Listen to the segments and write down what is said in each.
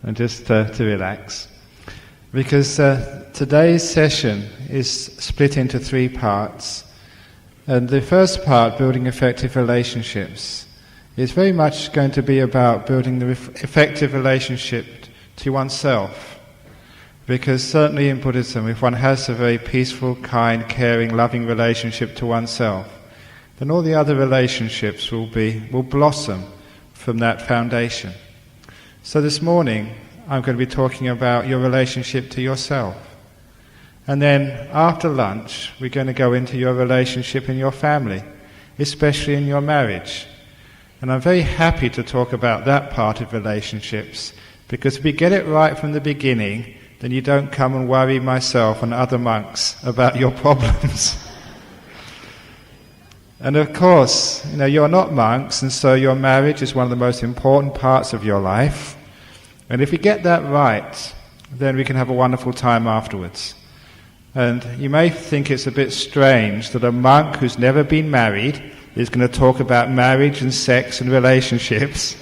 and just to relax. Because today's session is split into 3 parts. And the first part, building effective relationships, is very much going to be about building the effective relationship to oneself. Because certainly in Buddhism, if one has a very peaceful, kind, caring, loving relationship to oneself, then all the other relationships will blossom from that foundation. So this morning, I'm going to be talking about your relationship to yourself. And then after lunch, we're going to go into your relationship in your family, especially in your marriage. And I'm very happy to talk about that part of relationships, because if we get it right from the beginning, then you don't come and worry myself and other monks about your problems. And of course, you're not monks, and so your marriage is one of the most important parts of your life. And if we get that right, then we can have a wonderful time afterwards. And you may think it's a bit strange that a monk who's never been married is going to talk about marriage and sex and relationships.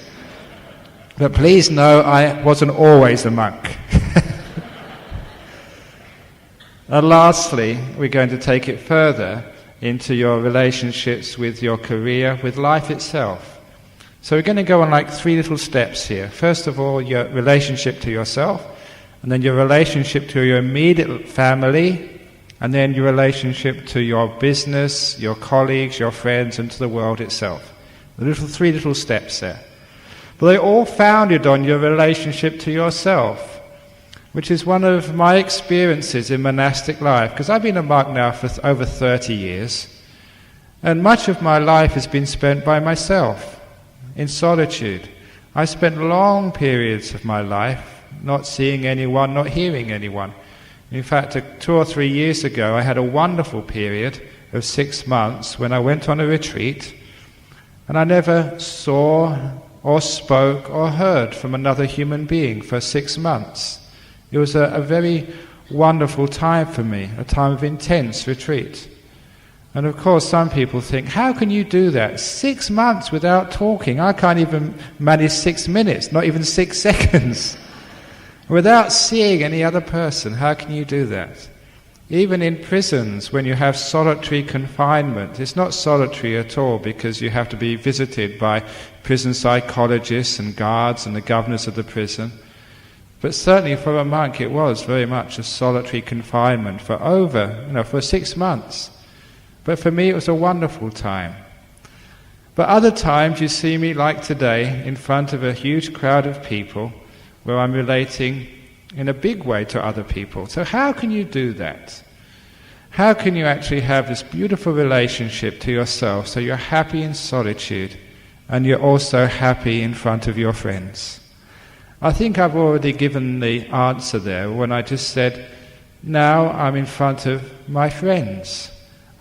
But please know, I wasn't always a monk. And lastly, we're going to take it further into your relationships with your career, with life itself. So we're going to go on like 3 little steps here. First of all, your relationship to yourself, and then your relationship to your immediate family, and then your relationship to your business, your colleagues, your friends, and to the world itself. The 3 little steps there. But they're all founded on your relationship to yourself, which is one of my experiences in monastic life, because I've been a monk now for over 30 years, and much of my life has been spent by myself, in solitude. I spent long periods of my life not seeing anyone, not hearing anyone. In fact, 2 or 3 years ago, I had a wonderful period of 6 months when I went on a retreat, and I never saw or spoke or heard from another human being for 6 months. It was a very wonderful time for me, a time of intense retreat. And of course some people think, how can you do that? 6 months without talking? I can't even manage 6 minutes, not even 6 seconds. Without seeing any other person, how can you do that? Even in prisons, when you have solitary confinement, it's not solitary at all, because you have to be visited by prison psychologists and guards and the governors of the prison. But certainly for a monk it was very much a solitary confinement for 6 months. But for me it was a wonderful time. But other times you see me, like today, in front of a huge crowd of people, where I'm relating in a big way to other people. So how can you do that? How can you actually have this beautiful relationship to yourself, so you're happy in solitude, and you're also happy in front of your friends? I think I've already given the answer there when I just said, now I'm in front of my friends.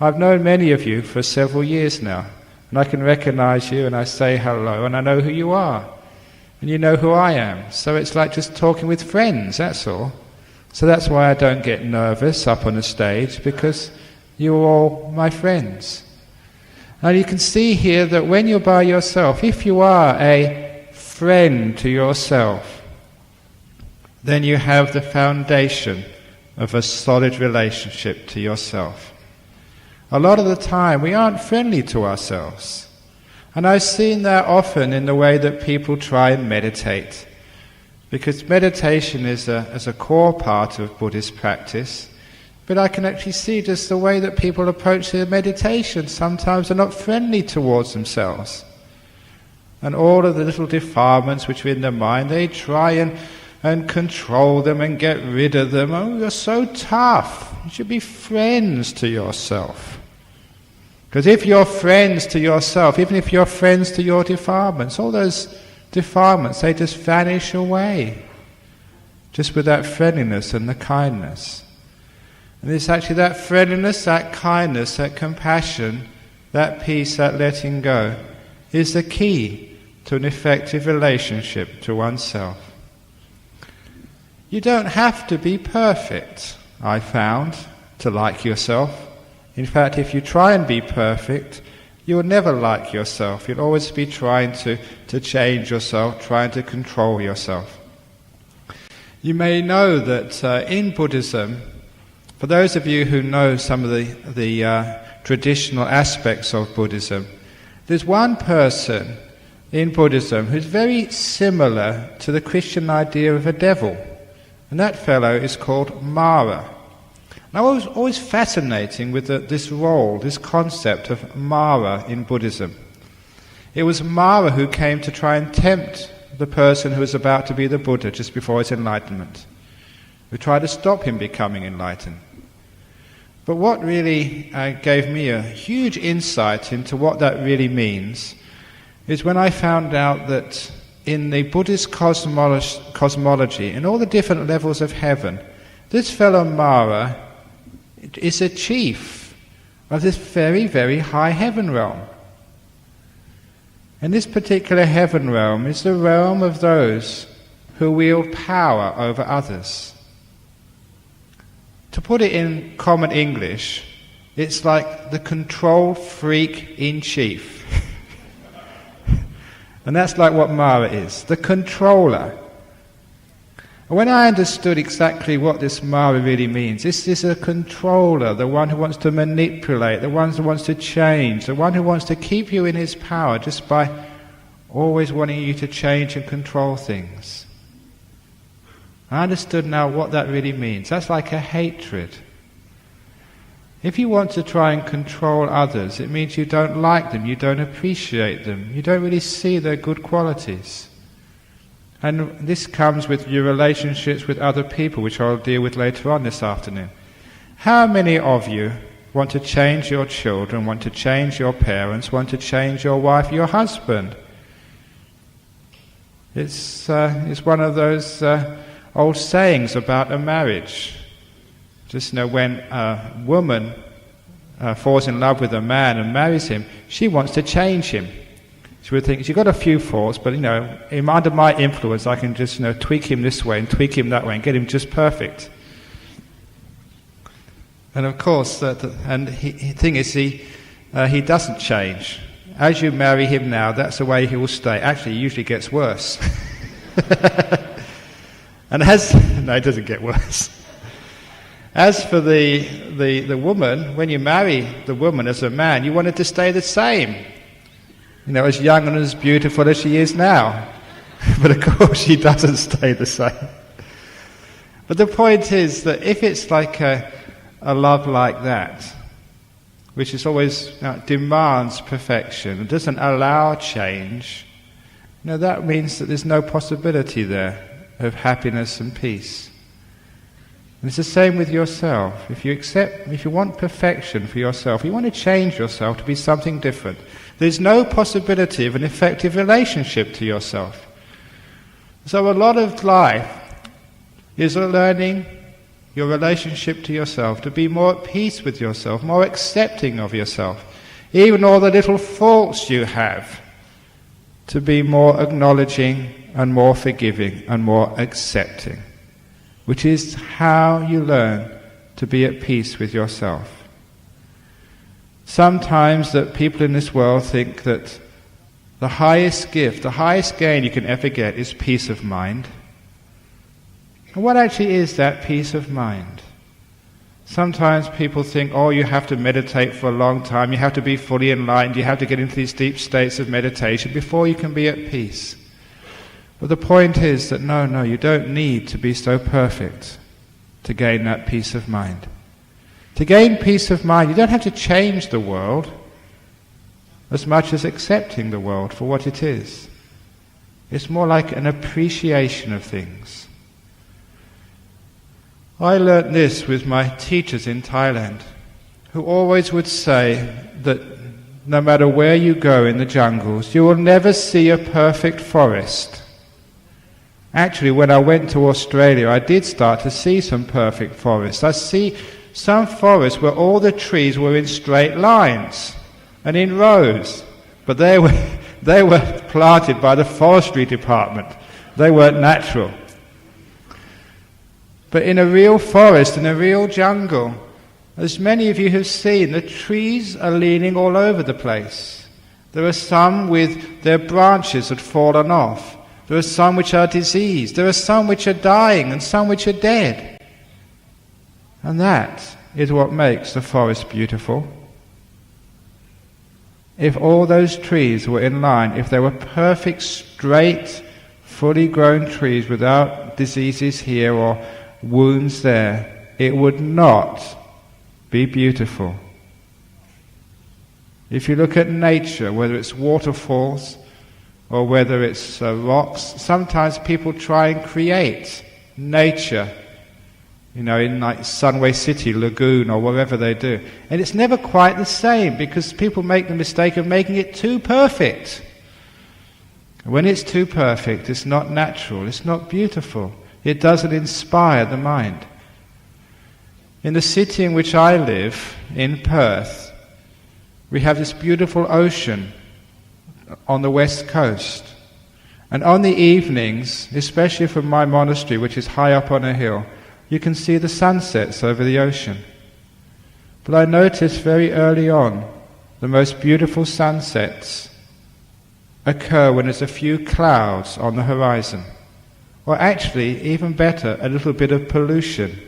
I've known many of you for several years now, and I can recognize you, and I say hello, and I know who you are, and you know who I am. So it's like just talking with friends, that's all. So that's why I don't get nervous up on a stage, because you're all my friends. Now you can see here that when you're by yourself, if you are a friend to yourself, then you have the foundation of a solid relationship to yourself. A lot of the time we aren't friendly to ourselves, and I've seen that often in the way that people try and meditate, because meditation is a core part of Buddhist practice, but I can actually see just the way that people approach their meditation sometimes are not friendly towards themselves. And all of the little defilements which are in their mind, they try and control them and get rid of them. Oh, you're so tough. You should be friends to yourself. Because if you're friends to yourself, even if you're friends to your defilements, all those defilements, they just vanish away. Just with that friendliness and the kindness. And it's actually that friendliness, that kindness, that compassion, that peace, that letting go, is the key to an effective relationship to oneself. You don't have to be perfect, I found, to like yourself. In fact, if you try and be perfect, you'll never like yourself. You'll always be trying to change yourself, trying to control yourself. You may know that in Buddhism, for those of you who know some of the traditional aspects of Buddhism, there's one person in Buddhism who's very similar to the Christian idea of a devil, and that fellow is called Mara. And I was always fascinating with this role, this concept of Mara in Buddhism. It was Mara who came to try and tempt the person who was about to be the Buddha just before his enlightenment, who tried to stop him becoming enlightened. But what really gave me a huge insight into what that really means is when I found out that in the Buddhist cosmology, in all the different levels of heaven, this fellow Mara is a chief of this very, very high heaven realm. And this particular heaven realm is the realm of those who wield power over others. To put it in common English, it's like the control freak in chief. And that's like what Mara is, the controller. And when I understood exactly what this Mara really means, this is a controller, the one who wants to manipulate, the one who wants to change, the one who wants to keep you in his power just by always wanting you to change and control things. I understood now what that really means. That's like a hatred. If you want to try and control others, it means you don't like them, you don't appreciate them, you don't really see their good qualities. And this comes with your relationships with other people, which I'll deal with later on this afternoon. How many of you want to change your children, want to change your parents, want to change your wife, your husband? It's one of those old sayings about a marriage. Just when a woman falls in love with a man and marries him, she wants to change him. She would think, she's got a few faults, but under my influence I can just tweak him this way and tweak him that way and get him just perfect. And of course, the thing is, he doesn't change. As you marry him now, that's the way he will stay. Actually, it usually gets worse. And no, it doesn't get worse. As for the woman, when you marry the woman as a man, you want it to stay the same. As young and as beautiful as she is now. But of course she doesn't stay the same. But the point is that if it's like a love like that, which is always demands perfection, and doesn't allow change, that means that there's no possibility there of happiness and peace. And it's the same with yourself. If you want perfection for yourself, you want to change yourself to be something different, there's no possibility of an effective relationship to yourself. So a lot of life is learning your relationship to yourself, to be more at peace with yourself, more accepting of yourself, even all the little faults you have, to be more acknowledging and more forgiving and more accepting, which is how you learn to be at peace with yourself. Sometimes that people in this world think that the highest gift, the highest gain you can ever get is peace of mind. And what actually is that peace of mind? Sometimes people think, you have to meditate for a long time, you have to be fully enlightened, you have to get into these deep states of meditation before you can be at peace. But the point is that no, you don't need to be so perfect to gain that peace of mind. To gain peace of mind, you don't have to change the world as much as accepting the world for what it is. It's more like an appreciation of things. I learnt this with my teachers in Thailand, who always would say that no matter where you go in the jungles, you will never see a perfect forest. Actually, when I went to Australia, I did start to see some perfect forests. I see some forests where all the trees were in straight lines and in rows, but they were planted by the forestry department. They weren't natural. But in a real forest, in a real jungle, as many of you have seen, the trees are leaning all over the place. There are some with their branches had fallen off. There are some which are diseased. There are some which are dying and some which are dead. And that is what makes the forest beautiful. If all those trees were in line, if they were perfect, straight, fully grown trees without diseases here or wounds there, it would not be beautiful. If you look at nature, whether it's waterfalls or whether it's rocks, sometimes people try and create nature, in like Sunway City, Lagoon, or wherever they do. And it's never quite the same, because people make the mistake of making it too perfect. When it's too perfect, it's not natural, it's not beautiful. It doesn't inspire the mind. In the city in which I live, in Perth, we have this beautiful ocean on the west coast. And on the evenings, especially from my monastery, which is high up on a hill, you can see the sunsets over the ocean. But I noticed very early on, the most beautiful sunsets occur when there's a few clouds on the horizon. Or actually, even better, a little bit of pollution,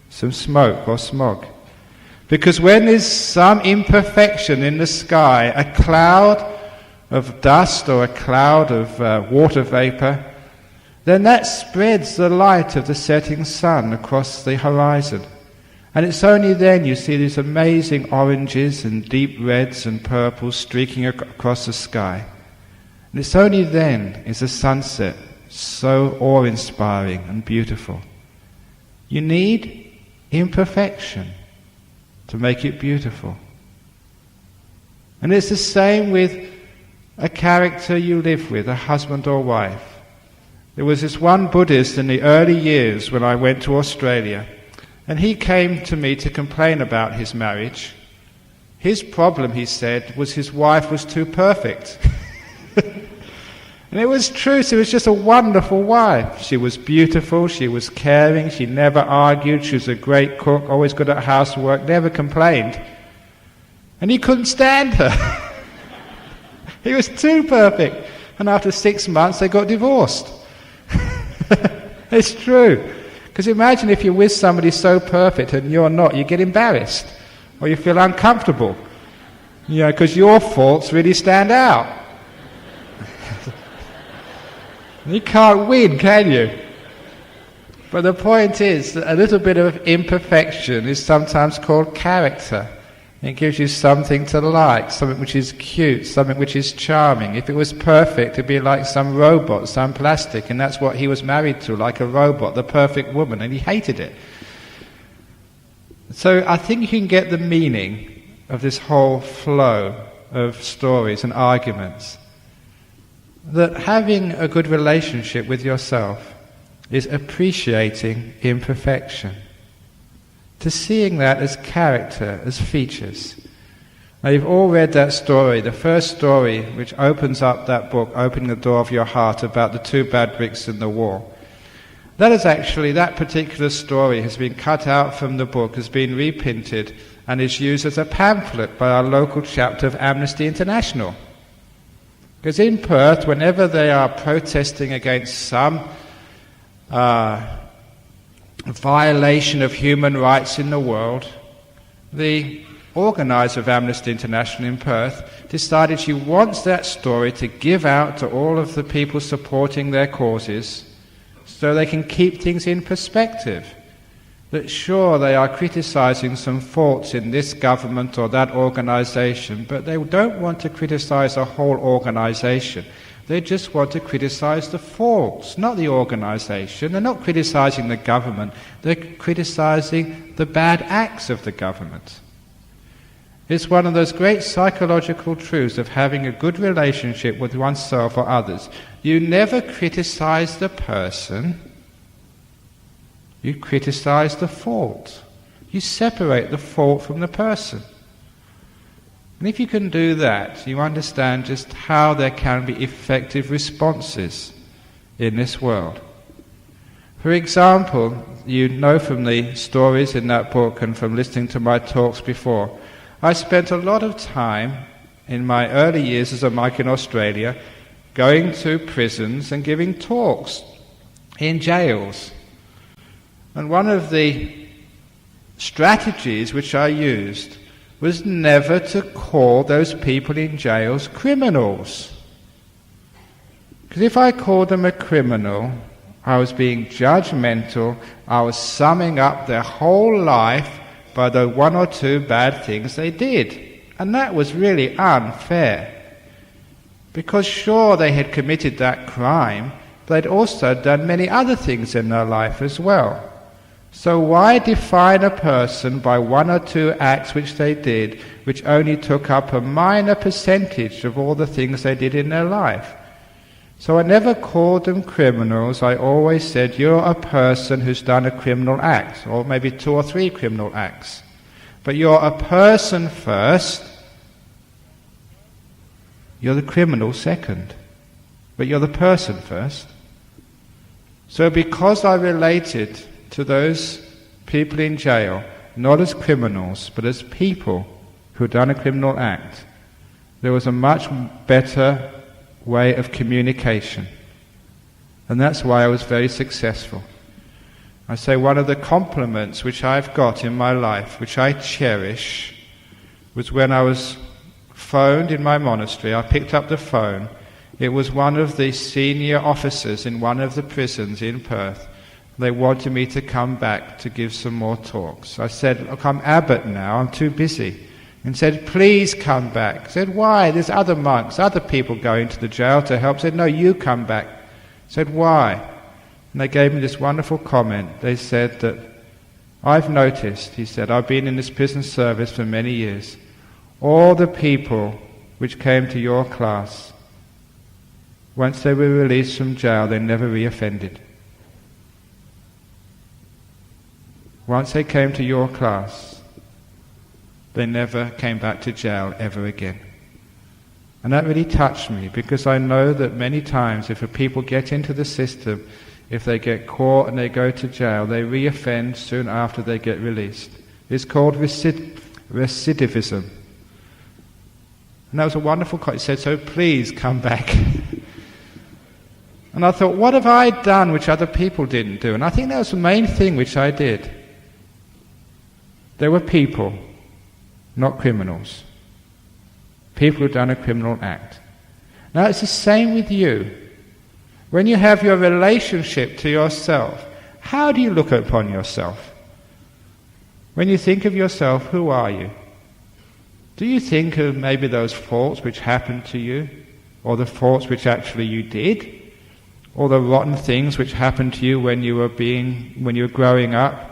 some smoke or smog. Because when there's some imperfection in the sky, a cloud of dust or a cloud of water vapor, then that spreads the light of the setting sun across the horizon. And it's only then you see these amazing oranges and deep reds and purples streaking across the sky. And it's only then is the sunset so awe-inspiring and beautiful. You need imperfection to make it beautiful. And it's the same with a character you live with, a husband or wife. There was this one Buddhist in the early years when I went to Australia, and he came to me to complain about his marriage. His problem, he said, was his wife was too perfect. And it was true. She was just a wonderful wife. She was beautiful, she was caring, she never argued, she was a great cook, always good at housework, never complained. And he couldn't stand her. He was too perfect. And after 6 months they got divorced. It's true. Because imagine if you're with somebody so perfect and you're not, you get embarrassed. Or you feel uncomfortable. Because your faults really stand out. You can't win, can you? But the point is that a little bit of imperfection is sometimes called character. It gives you something to like, something which is cute, something which is charming. If it was perfect, it'd be like some robot, some plastic, and that's what he was married to, like a robot, the perfect woman, and he hated it. So I think you can get the meaning of this whole flow of stories and arguments. That having a good relationship with yourself is appreciating imperfection. To seeing that as character, as features. Now you've all read that story, the first story which opens up that book, Opening the Door of Your Heart, about the 2 bad bricks in the wall. That is actually, that particular story has been cut out from the book, has been reprinted, and is used as a pamphlet by our local chapter of Amnesty International. Because in Perth, whenever they are protesting against some violation of human rights in the world, the organiser of Amnesty International in Perth decided she wants that story to give out to all of the people supporting their causes so they can keep things in perspective. That sure, they are criticising some faults in this government or that organisation, but they don't want to criticise a whole organisation. They just want to criticise the faults, not the organisation. They're not criticising the government, they're criticising the bad acts of the government. It's one of those great psychological truths of having a good relationship with oneself or others. You never criticise the person, you criticise the fault. You separate the fault from the person. And if you can do that, you understand just how there can be effective responses in this world. For example, you know from the stories in that book and from listening to my talks before, I spent a lot of time in my early years as a monk in Australia going to prisons and giving talks in jails. And one of the strategies which I used was never to call those people in jails criminals. Because if I called them a criminal, I was being judgmental, I was summing up their whole life by the one or two bad things they did. And that was really unfair. Because sure, they had committed that crime, but they'd also done many other things in their life as well. So why define a person by one or two acts which they did, which only took up a minor percentage of all the things they did in their life? So I never called them criminals. I always said, you're a person who's done a criminal act, or maybe 2 or 3 criminal acts. But you're a person first, you're the criminal second. But you're the person first. So because I related to those people in jail, not as criminals, but as people who had done a criminal act, there was a much better way of communication. And that's why I was very successful. I say one of the compliments which I've got in my life, which I cherish, was when I was phoned in my monastery. I picked up the phone. It was one of the senior officers in one of the prisons in Perth. They wanted me to come back to give some more talks. I said, look, I'm abbot now, I'm too busy. And said, please come back. I said, why? There's other monks, other people going to the jail to help. I said, no, you come back. I said, why? And they gave me this wonderful comment. They said that, I've noticed, he said, I've been in this prison service for many years. All the people which came to your class, once they were released from jail, they never reoffended. Once they came to your class, they never came back to jail ever again. And that really touched me, because I know that many times if people get into the system, if they get caught and they go to jail, they reoffend soon after they get released. It's called recidivism. And that was a wonderful quote. It said, so please come back. And I thought, what have I done which other people didn't do? And I think that was the main thing which I did. There were people, not criminals. People who've done a criminal act. Now it's the same with you. When you have your relationship to yourself, how do you look upon yourself? When you think of yourself, who are you? Do you think of maybe those faults which happened to you, or the faults which actually you did, or the rotten things which happened to you when you were growing up,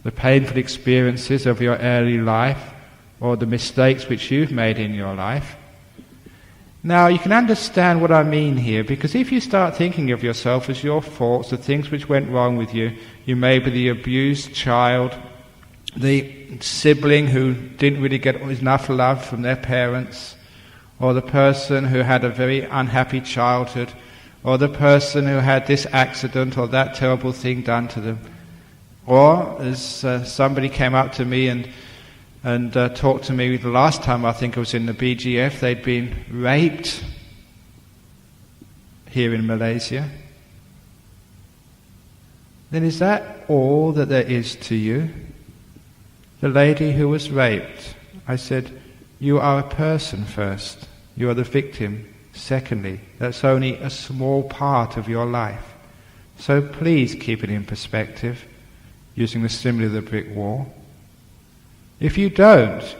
the painful experiences of your early life, or the mistakes which you've made in your life? Now, you can understand what I mean here, because if you start thinking of yourself as your faults, the things which went wrong with you, you may be the abused child, the sibling who didn't really get enough love from their parents, or the person who had a very unhappy childhood, or the person who had this accident or that terrible thing done to them. Or, as somebody came up to me and talked to me the last time I think I was in the BGF, they'd been raped here in Malaysia. Then is that all that there is to you? The lady who was raped, I said, you are a person first. You are the victim. Secondly, that's only a small part of your life. So please keep it in perspective, using the simile of the brick wall. If you don't,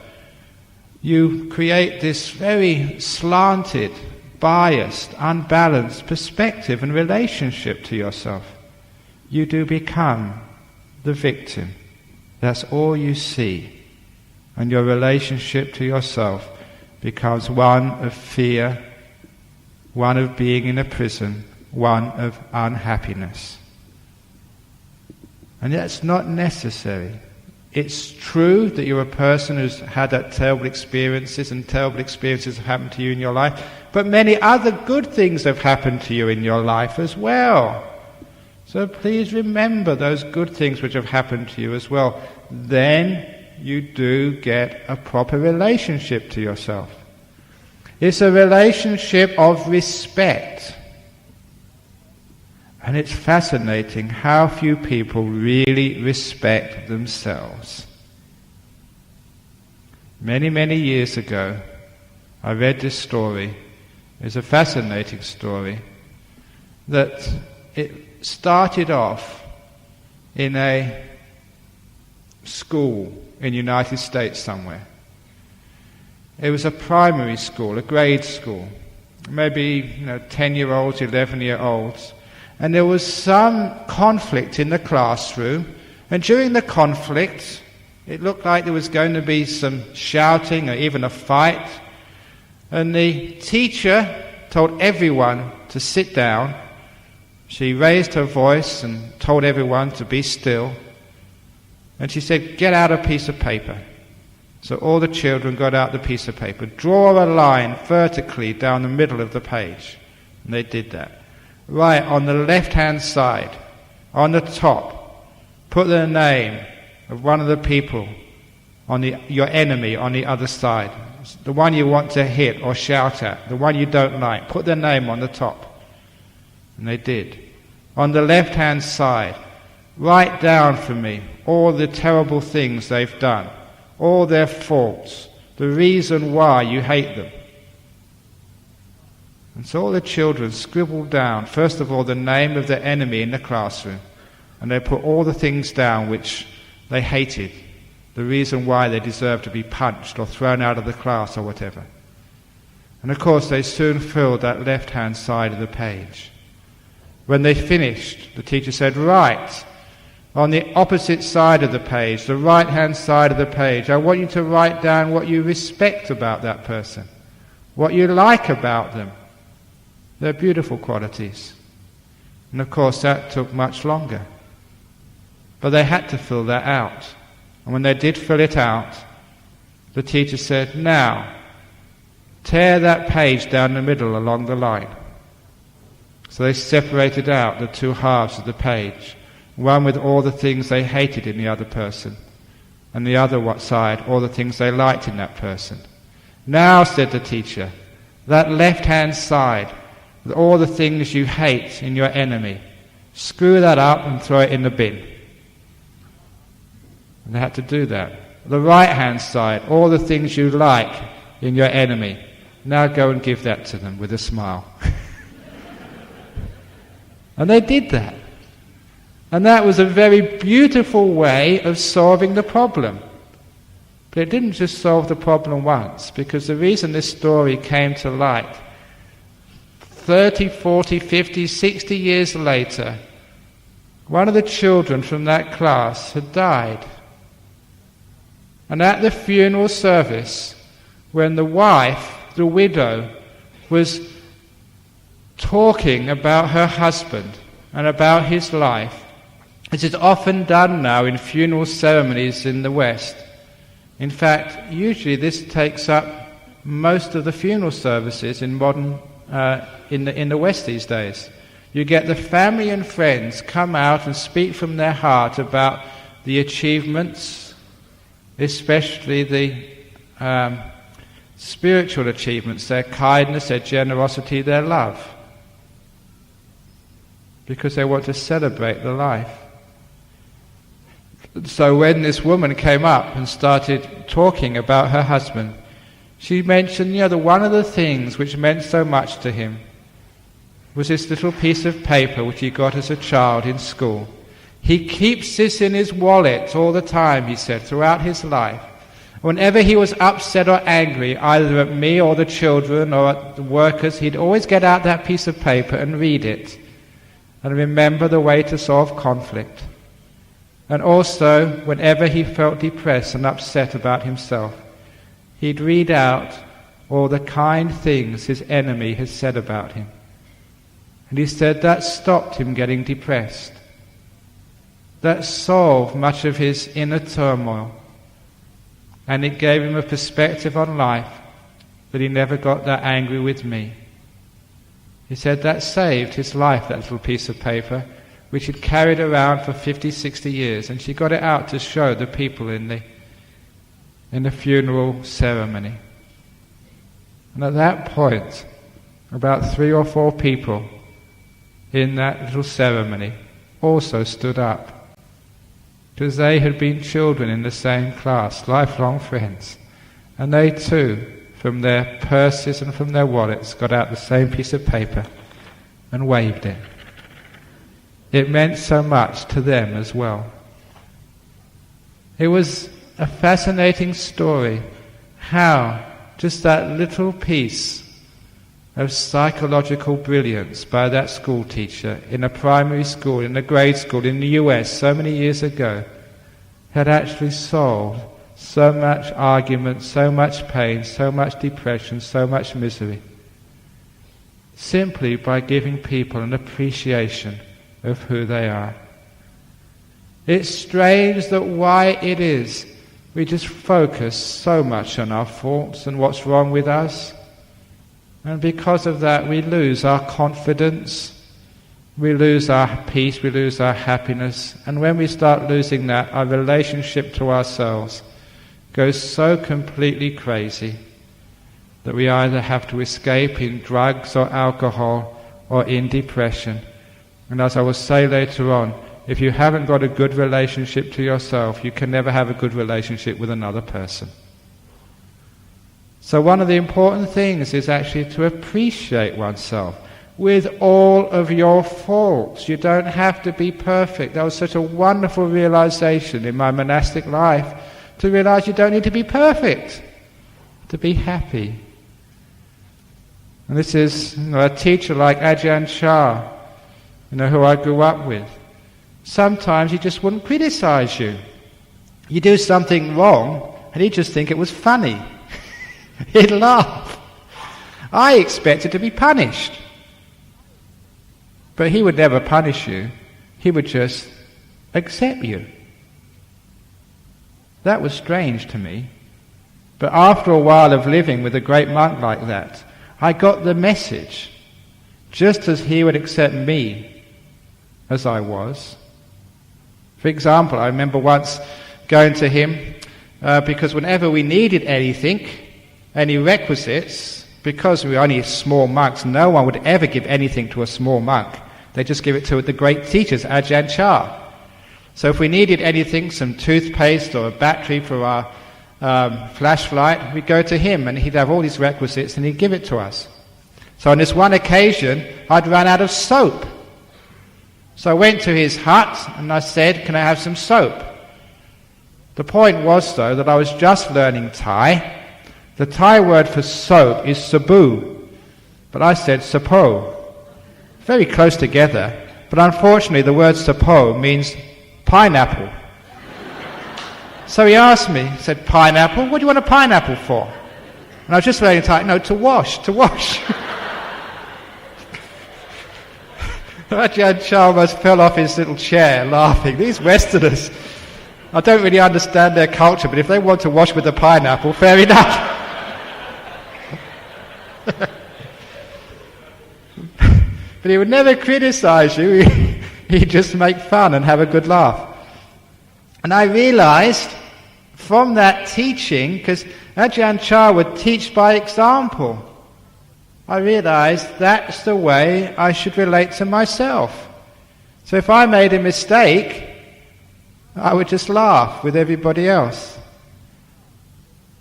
you create this very slanted, biased, unbalanced perspective and relationship to yourself. You do become the victim. That's all you see. And your relationship to yourself becomes one of fear, one of being in a prison, one of unhappiness. And that's not necessary. It's true that you're a person who's had that terrible experiences, and terrible experiences have happened to you in your life, but many other good things have happened to you in your life as well. So please remember those good things which have happened to you as well. Then you do get a proper relationship to yourself. It's a relationship of respect. And it's fascinating how few people really respect themselves. Many, many years ago, I read this story. It's a fascinating story. That it started off in a school in the United States somewhere. It was a primary school, a grade school, maybe 10-year-olds, 11-year-olds. And there was some conflict in the classroom, and during the conflict, it looked like there was going to be some shouting or even a fight. And the teacher told everyone to sit down. She raised her voice and told everyone to be still. And she said, "Get out a piece of paper." So all the children got out the piece of paper. Draw a line vertically down the middle of the page. And they did that. Right on the left-hand side, on the top, put the name of one of the people on your enemy on the other side. The one you want to hit or shout at, the one you don't like. Put their name on the top. And they did. On the left-hand side, write down for me all the terrible things they've done, all their faults, the reason why you hate them. And so all the children scribbled down, first of all, the name of their enemy in the classroom, and they put all the things down which they hated, the reason why they deserved to be punched or thrown out of the class or whatever. And of course they soon filled that left-hand side of the page. When they finished, the teacher said, "Right, on the opposite side of the page, the right-hand side of the page, I want you to write down what you respect about that person, what you like about them, their beautiful qualities." And of course that took much longer. But they had to fill that out. And when they did fill it out, the teacher said, "Now, tear that page down the middle along the line." So they separated out the two halves of the page, one with all the things they hated in the other person, and the other side, all the things they liked in that person. "Now," said the teacher, "that left-hand side, with all the things you hate in your enemy, screw that up and throw it in the bin." And they had to do that. The right-hand side, all the things you like in your enemy, now go and give that to them with a smile. And they did that. And that was a very beautiful way of solving the problem. But it didn't just solve the problem once, because the reason this story came to light 30, 40, 50, 60 years later, one of the children from that class had died. And at the funeral service, when the wife, the widow, was talking about her husband and about his life, as is often done now in funeral ceremonies in the West. In fact, usually this takes up most of the funeral services in modern in the West these days. You get the family and friends come out and speak from their heart about the achievements, especially the spiritual achievements, their kindness, their generosity, their love, because they want to celebrate the life. So when this woman came up and started talking about her husband, she mentioned, one of the things which meant so much to him was this little piece of paper which he got as a child in school. He keeps this in his wallet all the time, he said, throughout his life. Whenever he was upset or angry, either at me or the children or at the workers, he'd always get out that piece of paper and read it and remember the way to solve conflict. And also, whenever he felt depressed and upset about himself, he'd read out all the kind things his enemy had said about him. And he said that stopped him getting depressed. That solved much of his inner turmoil. And it gave him a perspective on life that he never got that angry with me. He said that saved his life, that little piece of paper, which he'd carried around for 50, 60 years, and she got it out to show the people in the funeral ceremony. And at that point, about 3 or 4 people in that little ceremony also stood up, because they had been children in the same class, lifelong friends, and they too, from their purses and from their wallets, got out the same piece of paper and waved it. It meant so much to them as well. It was a fascinating story how just that little piece of psychological brilliance by that school teacher in a primary school, in a grade school in the US so many years ago, had actually solved so much argument, so much pain, so much depression, so much misery, simply by giving people an appreciation of who they are. It's strange that why it is we just focus so much on our faults and what's wrong with us, and because of that we lose our confidence, we lose our peace, we lose our happiness, and when we start losing that, our relationship to ourselves goes so completely crazy that we either have to escape in drugs or alcohol or in depression. And as I will say later on, if you haven't got a good relationship to yourself, you can never have a good relationship with another person. So one of the important things is actually to appreciate oneself with all of your faults. You don't have to be perfect. That was such a wonderful realization in my monastic life, to realize you don't need to be perfect to be happy. And this is a teacher like Ajahn, who I grew up with. Sometimes he just wouldn't criticize you. You do something wrong and he'd just think it was funny. He'd laugh. I expected to be punished. But he would never punish you. He would just accept you. That was strange to me. But after a while of living with a great monk like that, I got the message. Just as he would accept me as I was. For example, I remember once going to him because whenever we needed anything, any requisites, because we were only small monks, no one would ever give anything to a small monk. They just give it to the great teachers, Ajahn. So if we needed anything, some toothpaste or a battery for our flashlight, we'd go to him and he'd have all these requisites and he'd give it to us. So on this one occasion, I'd run out of soap. So I went to his hut and I said, "Can I have some soap?" The point was, though, that I was just learning Thai. The Thai word for soap is sabu, but I said sapo. Very close together, but unfortunately the word sapo means pineapple. So he asked me, he said, "Pineapple? What do you want a pineapple for?" And I was just learning Thai, "No, to wash." Ajahn almost fell off his little chair laughing. These Westerners, I don't really understand their culture, but if they want to wash with a pineapple, fair enough. But he would never criticize you. He'd just make fun and have a good laugh. And I realized from that teaching, because Ajahn would teach by example, I realized that's the way I should relate to myself. So if I made a mistake, I would just laugh with everybody else.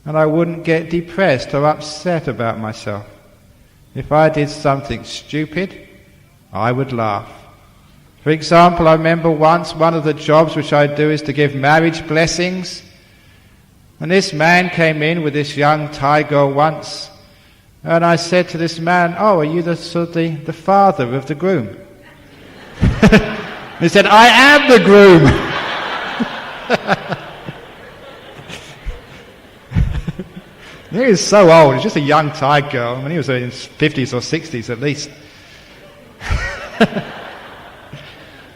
And I wouldn't get depressed or upset about myself. If I did something stupid, I would laugh. For example, I remember once one of the jobs which I do is to give marriage blessings. And this man came in with this young Thai girl once. And I said to this man, "Oh, are you the father of the groom?" He said, "I am the groom." He was so old. He was just a young Thai girl. I mean, he was in his 50s or 60s at least.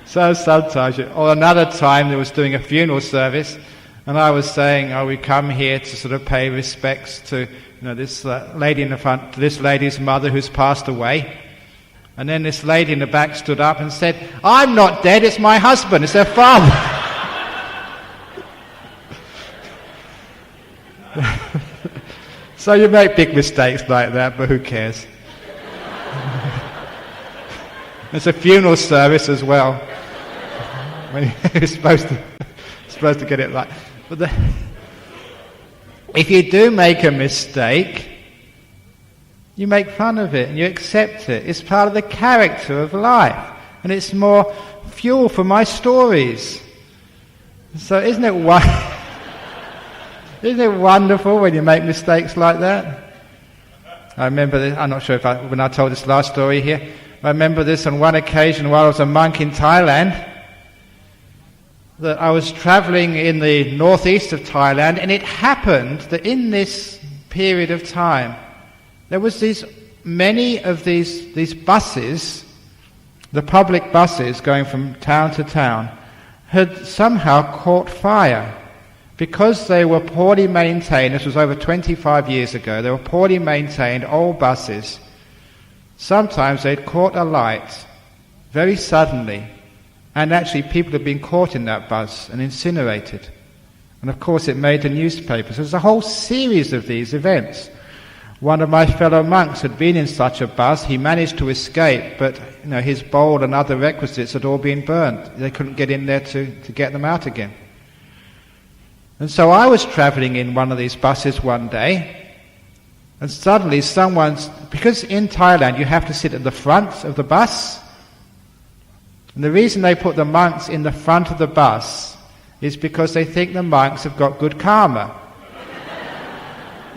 So sometimes, or another time, there was doing a funeral service, and I was saying, "Oh, we come here to sort of pay respects to, this lady in the front, to this lady's mother who's passed away." And then this lady in the back stood up and said, "I'm not dead, it's my husband, it's their father." So you make big mistakes like that, but who cares? It's a funeral service as well. When you're supposed to get it right. But if you do make a mistake, you make fun of it and you accept it. It's part of the character of life. And it's more fuel for my stories. So isn't it wonderful when you make mistakes like that? I remember this, I'm not sure when I told this last story here, I remember this on one occasion while I was a monk in Thailand, that I was travelling in the northeast of Thailand, and it happened that in this period of time, there was many of these buses, the public buses going from town to town, had somehow caught fire. Because they were poorly maintained, this was over 25 years ago, they were poorly maintained old buses. Sometimes they'd caught alight very suddenly, and actually people had been caught in that bus and incinerated. And of course it made the newspapers. There's a whole series of these events. One of my fellow monks had been in such a bus. He managed to escape, but his bowl and other requisites had all been burnt. They couldn't get in there to get them out again. And so I was travelling in one of these buses one day, and suddenly because in Thailand you have to sit at the front of the bus, and the reason they put the monks in the front of the bus is because they think the monks have got good karma.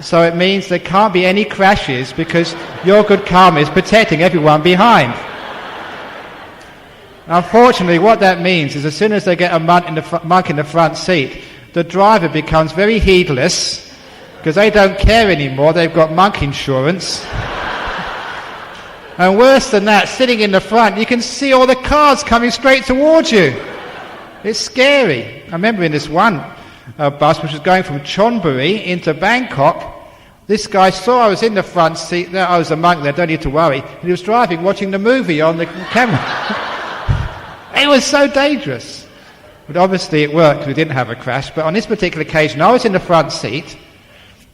So it means there can't be any crashes because your good karma is protecting everyone behind. Unfortunately, what that means is as soon as they get a monk in the front seat, the driver becomes very heedless because they don't care anymore, they've got monk insurance. And worse than that, sitting in the front, you can see all the cars coming straight towards you. It's scary. I remember in this one bus which was going from Chonburi into Bangkok, this guy saw I was in the front seat there, I was a monk there, don't need to worry, and he was driving, watching the movie on the camera. It was so dangerous. But obviously it worked, we didn't have a crash, but on this particular occasion I was in the front seat,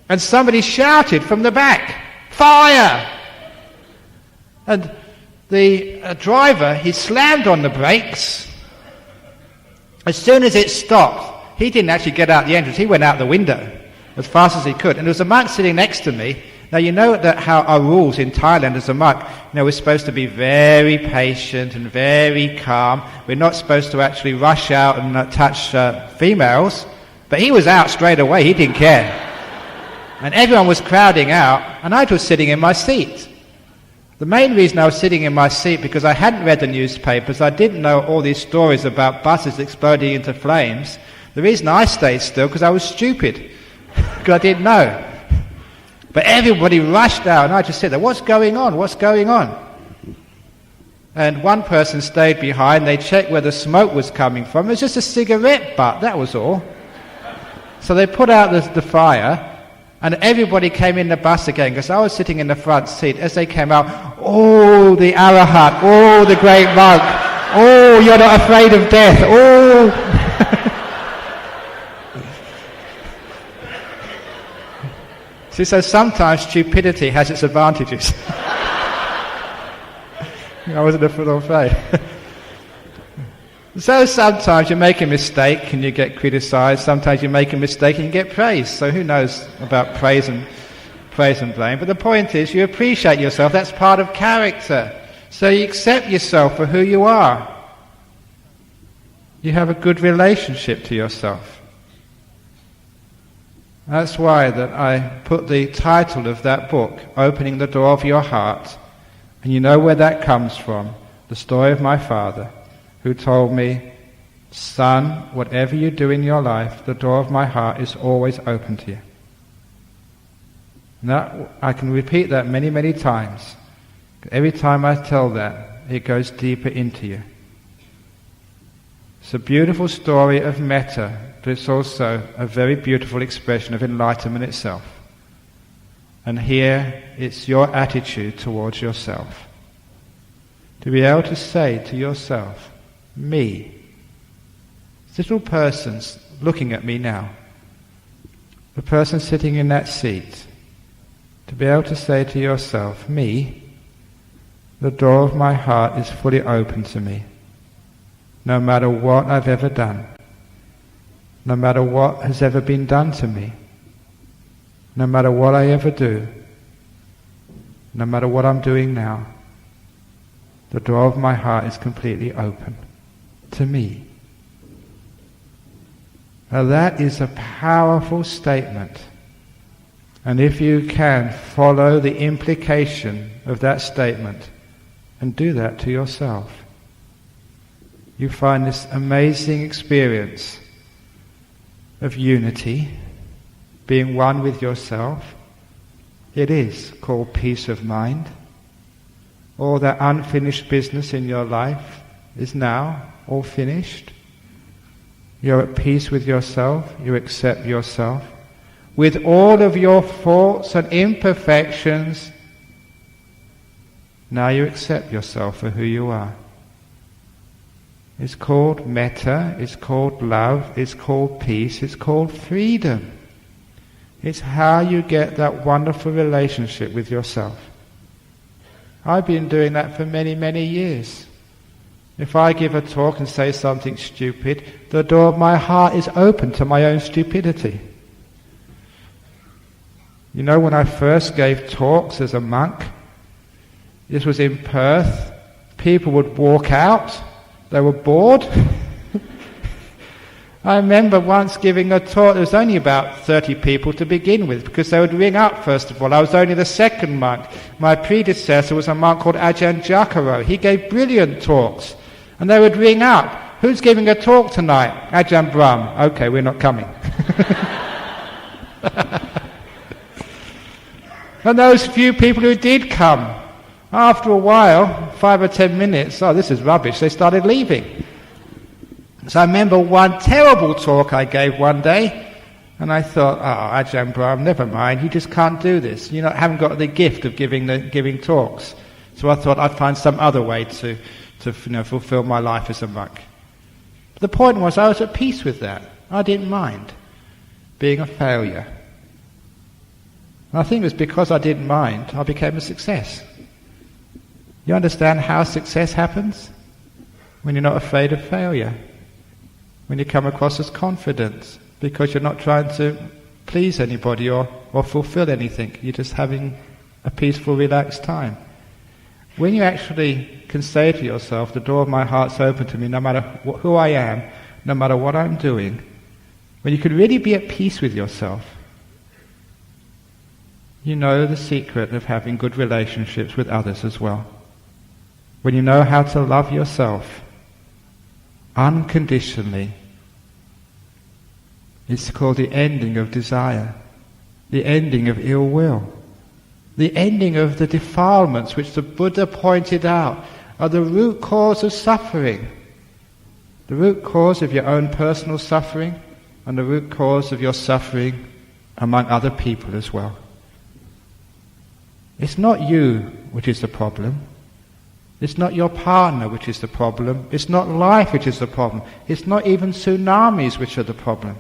and somebody shouted from the back, "Fire!" And the driver, he slammed on the brakes. As soon as it stopped, he didn't actually get out the entrance, he went out the window as fast as he could. And there was a monk sitting next to me. Now you know that how our rules in Thailand as a monk, we're supposed to be very patient and very calm. We're not supposed to actually rush out and touch females. But he was out straight away, he didn't care. And everyone was crowding out, and I was sitting in my seat. The main reason I was sitting in my seat because I hadn't read the newspapers, I didn't know all these stories about buses exploding into flames. The reason I stayed still because I was stupid, because I didn't know. But everybody rushed out, and I just said, "What's going on? What's going on?" And one person stayed behind. They checked where the smoke was coming from. It was just a cigarette butt, that was all. So they put out the fire, and everybody came in the bus again, because I was sitting in the front seat. As they came out, "Oh, the Arahat, oh, the great monk, oh, you're not afraid of death, oh." See, so sometimes stupidity has its advantages. I wasn't afraid. So sometimes you make a mistake and you get criticised. Sometimes you make a mistake and you get praised. So who knows about praise and blame? But the point is, you appreciate yourself. That's part of character. So you accept yourself for who you are. You have a good relationship to yourself. That's why that I put the title of that book, Opening the Door of Your Heart, and you know where that comes from, the story of my father, who told me, "Son, whatever you do in your life, the door of my heart is always open to you." And that, I can repeat that many, many times. Every time I tell that, it goes deeper into you. It's a beautiful story of metta, but it's also a very beautiful expression of enlightenment itself. And here it's your attitude towards yourself. To be able to say to yourself, "Me, this little person's looking at me now, the person sitting in that seat, To be able to say to yourself, me, the door of my heart is fully open to me, no matter what I've ever done, no matter what has ever been done to me, no matter what I ever do, no matter what I'm doing now, the door of my heart is completely open to me. Now that is a powerful statement. And if you can follow the implication of that statement and do that to yourself, you find this amazing experience of unity, being one with yourself. It is called peace of mind. All that unfinished business in your life is now all finished. You're at peace with yourself, you accept yourself. With all of your faults and imperfections, now you accept yourself for who you are. It's called metta, it's called love, it's called peace, it's called freedom. It's how you get that wonderful relationship with yourself. I've been doing that for many, many years. If I give a talk and say something stupid, the door of my heart is open to my own stupidity. You know, when I first gave talks as a monk, this was in Perth, people would walk out, they were bored. I remember once giving a talk, there was only about 30 people to begin with, because they would ring up first of all. I was only the second monk. My predecessor was a monk called Ajahn. He gave brilliant talks. And they would ring up, who's giving a talk tonight? Ajahn Brahm. Okay, we're not coming. And those few people who did come, after a while, 5 or 10 minutes, oh, this is rubbish, they started leaving. So I remember one terrible talk I gave one day, and I thought, oh, Ajahn Brahm, never mind, you just can't do this. You haven't got the gift of giving talks. So I thought I'd find some other way to fulfill my life as a monk. But the point was, I was at peace with that. I didn't mind being a failure. And I think it was because I didn't mind, I became a success. You understand how success happens? When you're not afraid of failure. When you come across as confident, because you're not trying to please anybody or fulfill anything. You're just having a peaceful, relaxed time. When you actually can say to yourself, the door of my heart's open to me no matter who I am, no matter what I'm doing, when you can really be at peace with yourself, you know the secret of having good relationships with others as well. When you know how to love yourself unconditionally, it's called the ending of desire, the ending of ill will, the ending of the defilements which the Buddha pointed out are the root cause of suffering. The root cause of your own personal suffering and the root cause of your suffering among other people as well. It's not you which is the problem. It's not your partner which is the problem. It's not life which is the problem. It's not even tsunamis which are the problem.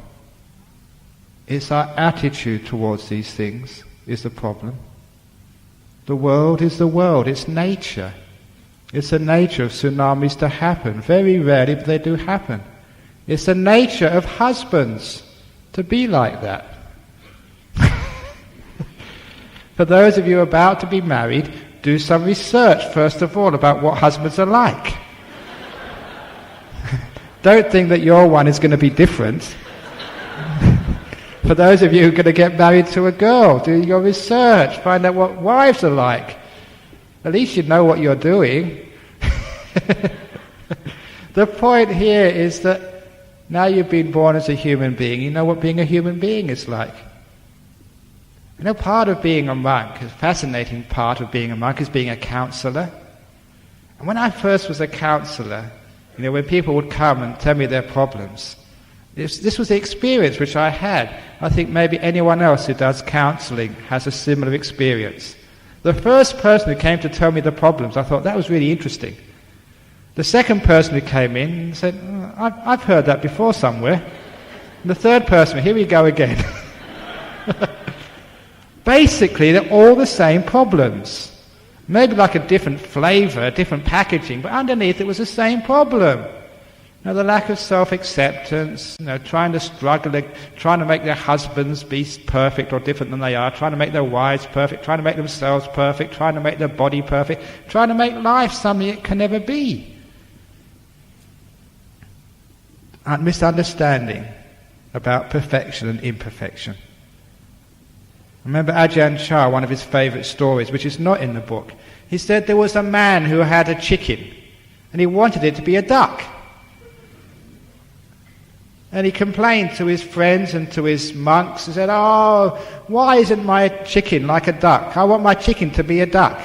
It's our attitude towards these things is the problem. The world is the world. It's nature. It's the nature of tsunamis to happen. Very rarely, but they do happen. It's the nature of husbands to be like that. For those of you about to be married, do some research, first of all, about what husbands are like. Don't think that your one is going to be different. For those of you who are going to get married to a girl, do your research, find out what wives are like. At least you know what you're doing. The point here is that now you've been born as a human being, you know what being a human being is like. You know, part of being a monk, a fascinating part of being a monk is being a counsellor. And when I first was a counsellor, when people would come and tell me their problems, this was the experience which I had. I think maybe anyone else who does counselling has a similar experience. The first person who came to tell me the problems, I thought that was really interesting. The second person who came in said, I've heard that before somewhere. And the third person, here we go again. Basically, they're all the same problems. Maybe like a different flavour, different packaging, but underneath it was the same problem. The lack of self-acceptance, trying to struggle, trying to make their husbands be perfect or different than they are, trying to make their wives perfect, trying to make themselves perfect, trying to make their body perfect, trying to make life something it can never be. A misunderstanding about perfection and imperfection. Remember Ajahn Chah, one of his favourite stories, which is not in the book. He said there was a man who had a chicken, and he wanted it to be a duck. And he complained to his friends and to his monks and said, "Oh, why isn't my chicken like a duck? I want my chicken to be a duck."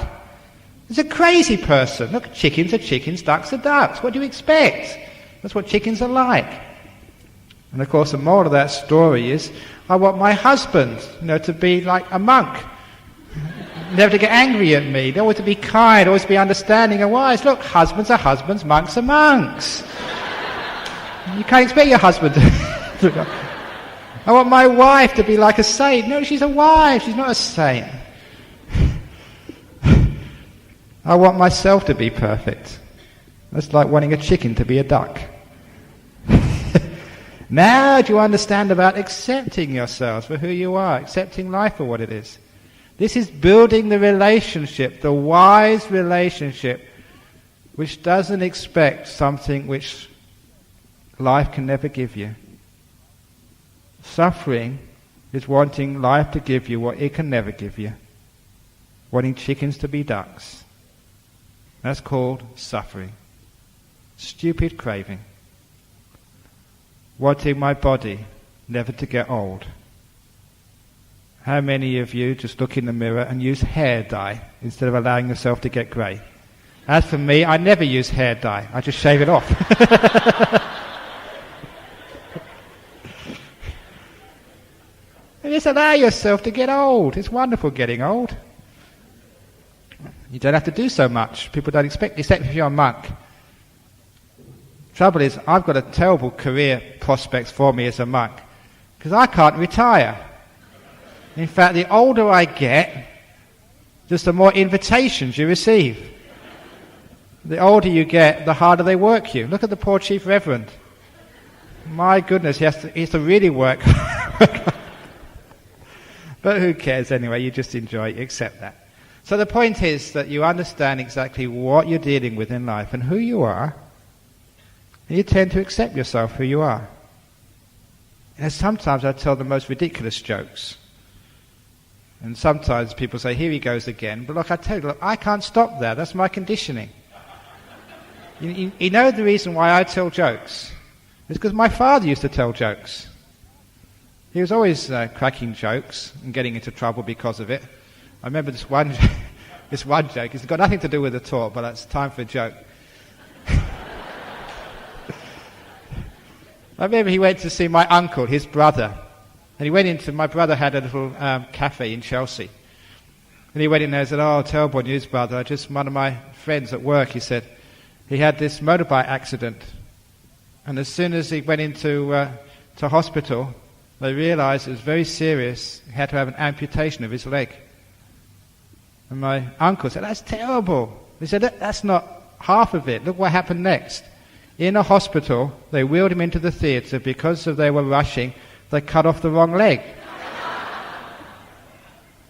He's a crazy person. Look, chickens are chickens, ducks are ducks. What do you expect? That's what chickens are like. And of course the moral of that story is, I want my husband, to be like a monk. Never to get angry at me. Always to be kind, always to be understanding and wise. Look, husbands are husbands, monks are monks. You can't expect your husband to... I want my wife to be like a saint. No, she's a wife, she's not a saint. I want myself to be perfect. That's like wanting a chicken to be a duck. Now do you understand about accepting yourselves for who you are, accepting life for what it is? This is building the relationship, the wise relationship, which doesn't expect something which life can never give you. Suffering is wanting life to give you what it can never give you. Wanting chickens to be ducks. That's called suffering. Stupid craving. Wanting my body never to get old. How many of you just look in the mirror and use hair dye instead of allowing yourself to get grey? As for me, I never use hair dye. I just shave it off. And just allow yourself to get old. It's wonderful getting old. You don't have to do so much. People don't expect, except if you're a monk. Trouble is, I've got a terrible career prospects for me as a monk, because I can't retire. In fact, the older I get, just the more invitations you receive. The older you get, the harder they work you. Look at the poor Chief Reverend. My goodness, he has to really work. But who cares anyway, you just enjoy it, you accept that. So the point is that you understand exactly what you're dealing with in life and who you are, and you tend to accept yourself who you are. And sometimes I tell the most ridiculous jokes. And sometimes people say, here he goes again. But look, I tell you, look, I can't stop that. That's my conditioning. You know the reason why I tell jokes? It's because my father used to tell jokes. He was always cracking jokes and getting into trouble because of it. I remember this one joke. It's got nothing to do with the talk, but it's time for a joke. I remember he went to see my uncle, his brother. And he went into, my brother had a little cafe in Chelsea. And he went in there and said, "Oh, terrible news, brother. One of my friends at work," he said, he had this motorbike accident. And as soon as he went into to hospital, they realized it was very serious. He had to have an amputation of his leg. And my uncle said, "That's terrible." He said, "That's not half of it. Look what happened next. In a hospital, they wheeled him into the theatre because they were rushing. They cut off the wrong leg."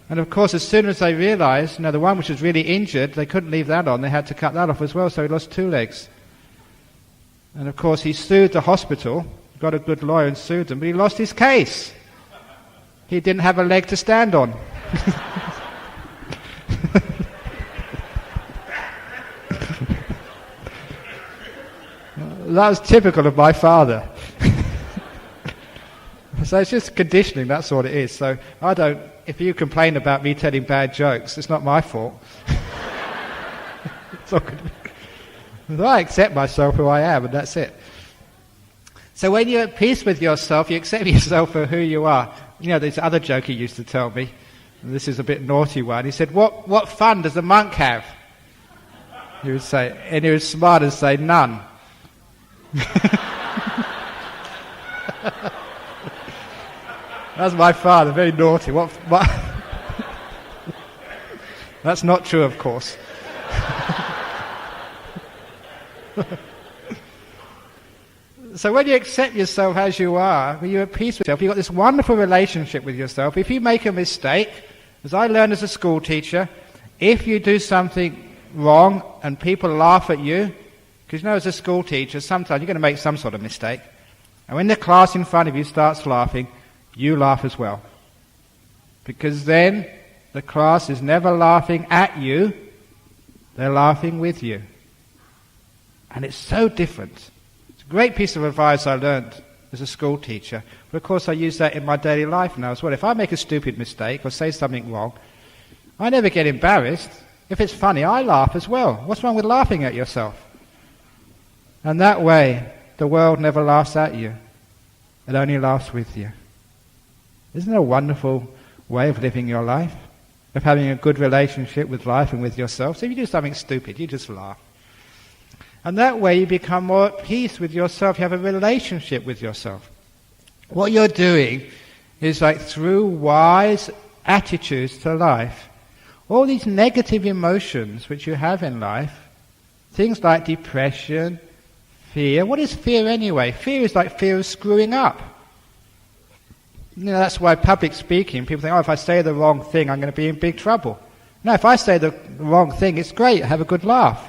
And of course, as soon as they realized, the one which was really injured, they couldn't leave that on. They had to cut that off as well, so he lost 2 legs. And of course, he sued the hospital, got a good lawyer and sued them, but he lost his case. He didn't have a leg to stand on. That was typical of my father. So it's just conditioning, that's all it is. So if you complain about me telling bad jokes, it's not my fault. It's all good. I accept myself who I am, and that's it. So when you're at peace with yourself, you accept yourself for who you are. This other joke he used to tell me, and this is a bit naughty one. He said, what fun does a monk have? He would say, and he would smile and say, "None." That's my father, very naughty. What That's not true, of course. So when you accept yourself as you are, when you're at peace with yourself, you've got this wonderful relationship with yourself. If you make a mistake, as I learned as a school teacher, if you do something wrong and people laugh at you, because as a school teacher, sometimes you're going to make some sort of mistake, and when the class in front of you starts laughing, you laugh as well. Because then the class is never laughing at you, they're laughing with you. And it's so different. It's a great piece of advice I learned as a school teacher, but of course I use that in my daily life now as well. If I make a stupid mistake or say something wrong, I never get embarrassed. If it's funny, I laugh as well. What's wrong with laughing at yourself? And that way, the world never laughs at you. It only laughs with you. Isn't it a wonderful way of living your life? Of having a good relationship with life and with yourself? So if you do something stupid, you just laugh. And that way you become more at peace with yourself. You have a relationship with yourself. What you're doing is like through wise attitudes to life, all these negative emotions which you have in life, things like depression, fear. What is fear anyway? Fear is like fear of screwing up. That's why public speaking, people think, if I say the wrong thing, I'm going to be in big trouble. No, if I say the wrong thing, it's great, have a good laugh.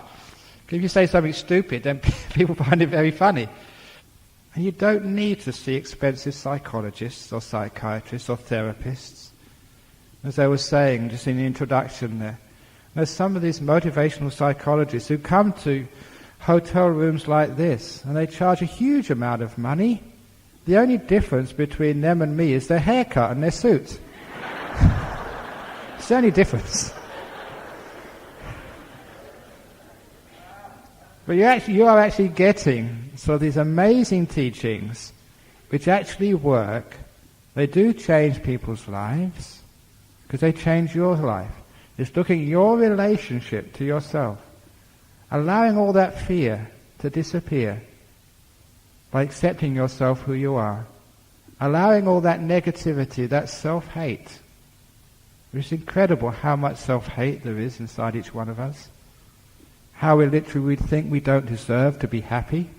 If you say something stupid, then people find it very funny. And you don't need to see expensive psychologists or psychiatrists or therapists. As I was saying just in the introduction there's some of these motivational psychologists who come to hotel rooms like this, and they charge a huge amount of money. The only difference between them and me is their haircut and their suit. It's the only difference. But you are actually getting these amazing teachings which actually work. They do change people's lives because they change your life. It's looking at your relationship to yourself, allowing all that fear to disappear by accepting yourself who you are, allowing all that negativity, that self-hate. It's incredible how much self-hate there is inside each one of us. How we literally think we don't deserve to be happy.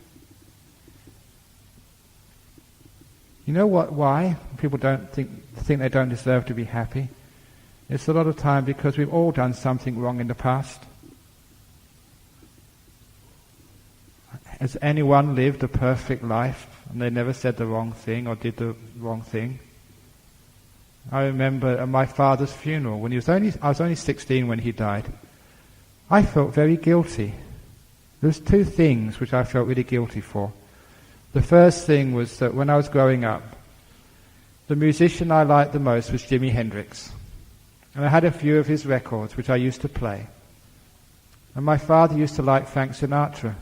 You know why people don't think they don't deserve to be happy? It's a lot of time because we've all done something wrong in the past. Has anyone lived a perfect life and they never said the wrong thing or did the wrong thing? I remember at my father's funeral, when I was only 16 when he died. I felt very guilty. There was two things which I felt really guilty for. The first thing was that when I was growing up, the musician I liked the most was Jimi Hendrix. And I had a few of his records which I used to play. And my father used to like Frank Sinatra.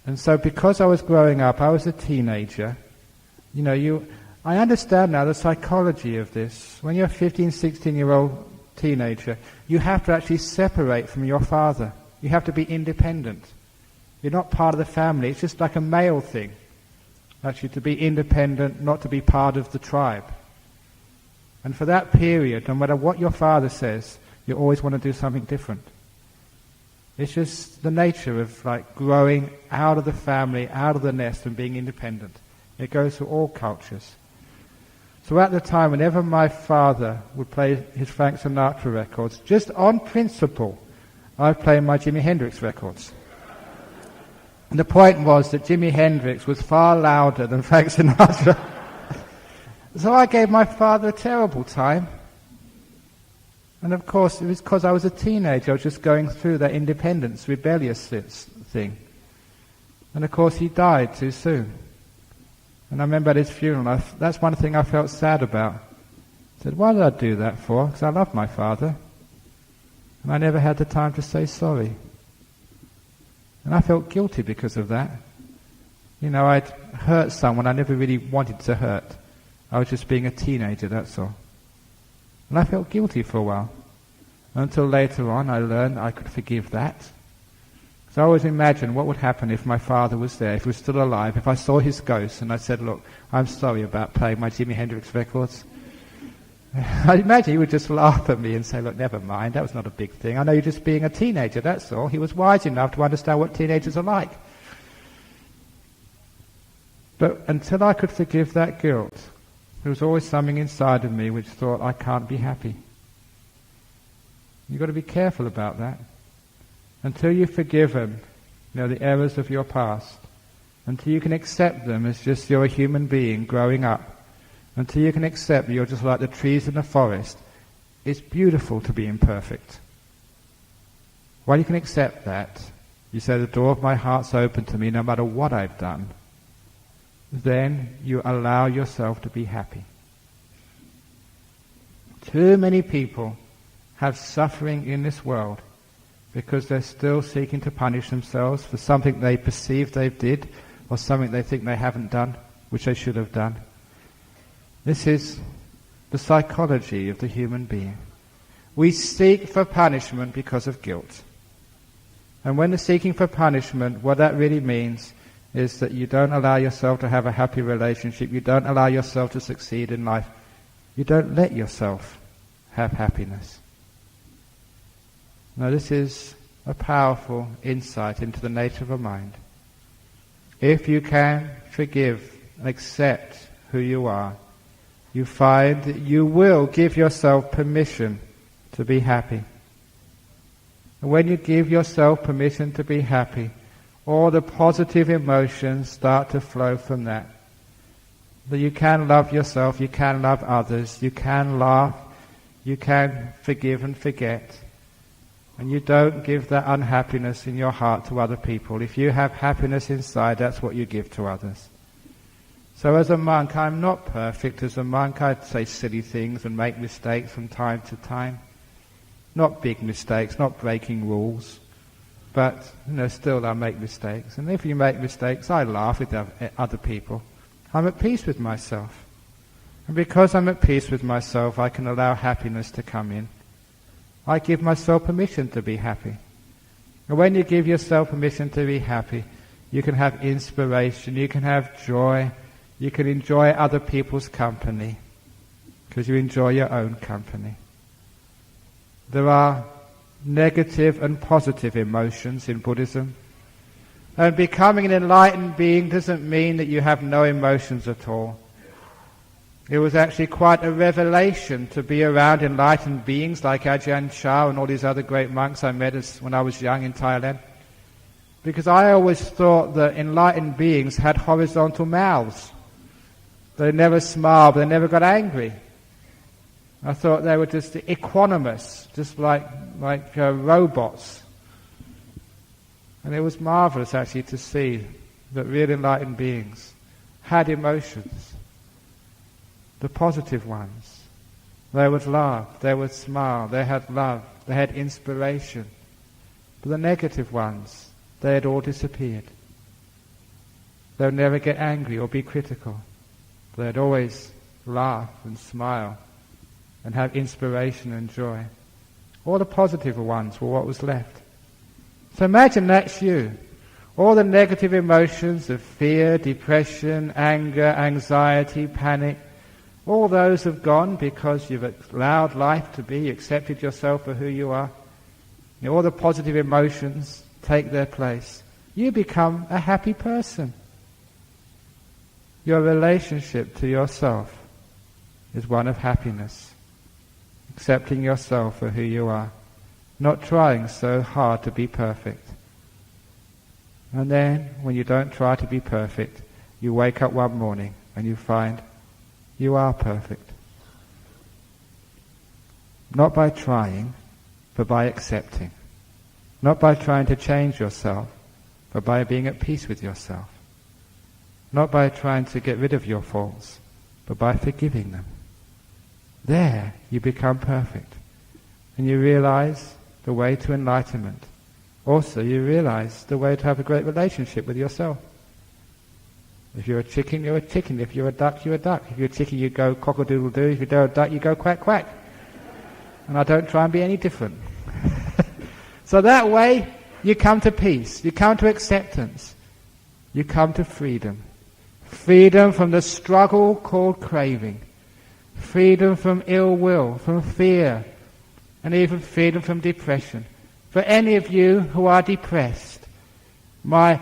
And so because I was growing up, I was a teenager. I understand now the psychology of this. When you're a 15, 16-year-old teenager, you have to actually separate from your father. You have to be independent. You're not part of the family. It's just like a male thing. Actually, to be independent, not to be part of the tribe. And for that period, no matter what your father says, you always want to do something different. It's just the nature of growing out of the family, out of the nest, and being independent. It goes through all cultures. So at the time, whenever my father would play his Frank Sinatra records, just on principle, I'd play my Jimi Hendrix records. And the point was that Jimi Hendrix was far louder than Frank Sinatra. So I gave my father a terrible time. And of course, it was because I was a teenager. I was just going through that independence, rebellious thing. And of course, he died too soon. And I remember at his funeral, that's one thing I felt sad about. I said, why did I do that for? Because I loved my father. And I never had the time to say sorry. And I felt guilty because of that. I'd hurt someone I never really wanted to hurt. I was just being a teenager, that's all. And I felt guilty for a while. Until later on I learned I could forgive that. So I always imagined what would happen if my father was there, if he was still alive, if I saw his ghost and I said, look, I'm sorry about playing my Jimi Hendrix records. I imagine he would just laugh at me and say, look, never mind, that was not a big thing. I know you're just being a teenager, that's all. He was wise enough to understand what teenagers are like. But until I could forgive that guilt, there was always something inside of me which thought, I can't be happy. You've got to be careful about that. Until you've forgiven, the errors of your past, until you can accept them as just you're a human being growing up, until you can accept that you're just like the trees in the forest, it's beautiful to be imperfect. While you can accept that, you say the door of my heart's open to me no matter what I've done, then you allow yourself to be happy. Too many people have suffering in this world because they're still seeking to punish themselves for something they perceive they did or something they think they haven't done, which they should have done. This is the psychology of the human being. We seek for punishment because of guilt. And when the seeking for punishment, what that really means is that you don't allow yourself to have a happy relationship, you don't allow yourself to succeed in life, you don't let yourself have happiness. Now this is a powerful insight into the nature of a mind. If you can forgive and accept who you are, you find that you will give yourself permission to be happy. And when you give yourself permission to be happy, all the positive emotions start to flow from that. That you can love yourself, you can love others, you can laugh, you can forgive and forget. And you don't give that unhappiness in your heart to other people. If you have happiness inside, that's what you give to others. So as a monk, I'm not perfect. As a monk, I'd say silly things and make mistakes from time to time. Not big mistakes, not breaking rules. But, still I make mistakes. And if you make mistakes, I laugh with other people. I'm at peace with myself. And because I'm at peace with myself, I can allow happiness to come in. I give myself permission to be happy. And when you give yourself permission to be happy, you can have inspiration, you can have joy, you can enjoy other people's company, because you enjoy your own company. There are negative and positive emotions in Buddhism. And becoming an enlightened being doesn't mean that you have no emotions at all. It was actually quite a revelation to be around enlightened beings like Ajahn and all these other great monks I met when I was young in Thailand. Because I always thought that enlightened beings had horizontal mouths. They never smiled, they never got angry. I thought they were just equanimous, just like robots. And it was marvelous actually to see that real enlightened beings had emotions. The positive ones. They would laugh, they would smile, they had love, they had inspiration. But the negative ones, they had all disappeared. They would never get angry or be critical. They'd always laugh and smile and have inspiration and joy. All the positive ones were what was left. So imagine that's you. All the negative emotions of fear, depression, anger, anxiety, panic, all those have gone because you've allowed life to be, you accepted yourself for who you are. All the positive emotions take their place. You become a happy person. Your relationship to yourself is one of happiness. Accepting yourself for who you are. Not trying so hard to be perfect. And then, when you don't try to be perfect, you wake up one morning and you find you are perfect. Not by trying, but by accepting. Not by trying to change yourself, but by being at peace with yourself. Not by trying to get rid of your faults, but by forgiving them. There you become perfect. And you realize the way to enlightenment. Also you realize the way to have a great relationship with yourself. If you're a chicken, you're a chicken. If you're a duck, you're a duck. If you're a chicken, you go cock-a-doodle-doo. If you're a duck, you go quack, quack. And I don't try and be any different. So that way, you come to peace. You come to acceptance. You come to freedom. Freedom from the struggle called craving. freedom from ill will, from fear, and even freedom from depression. For any of you who are depressed, my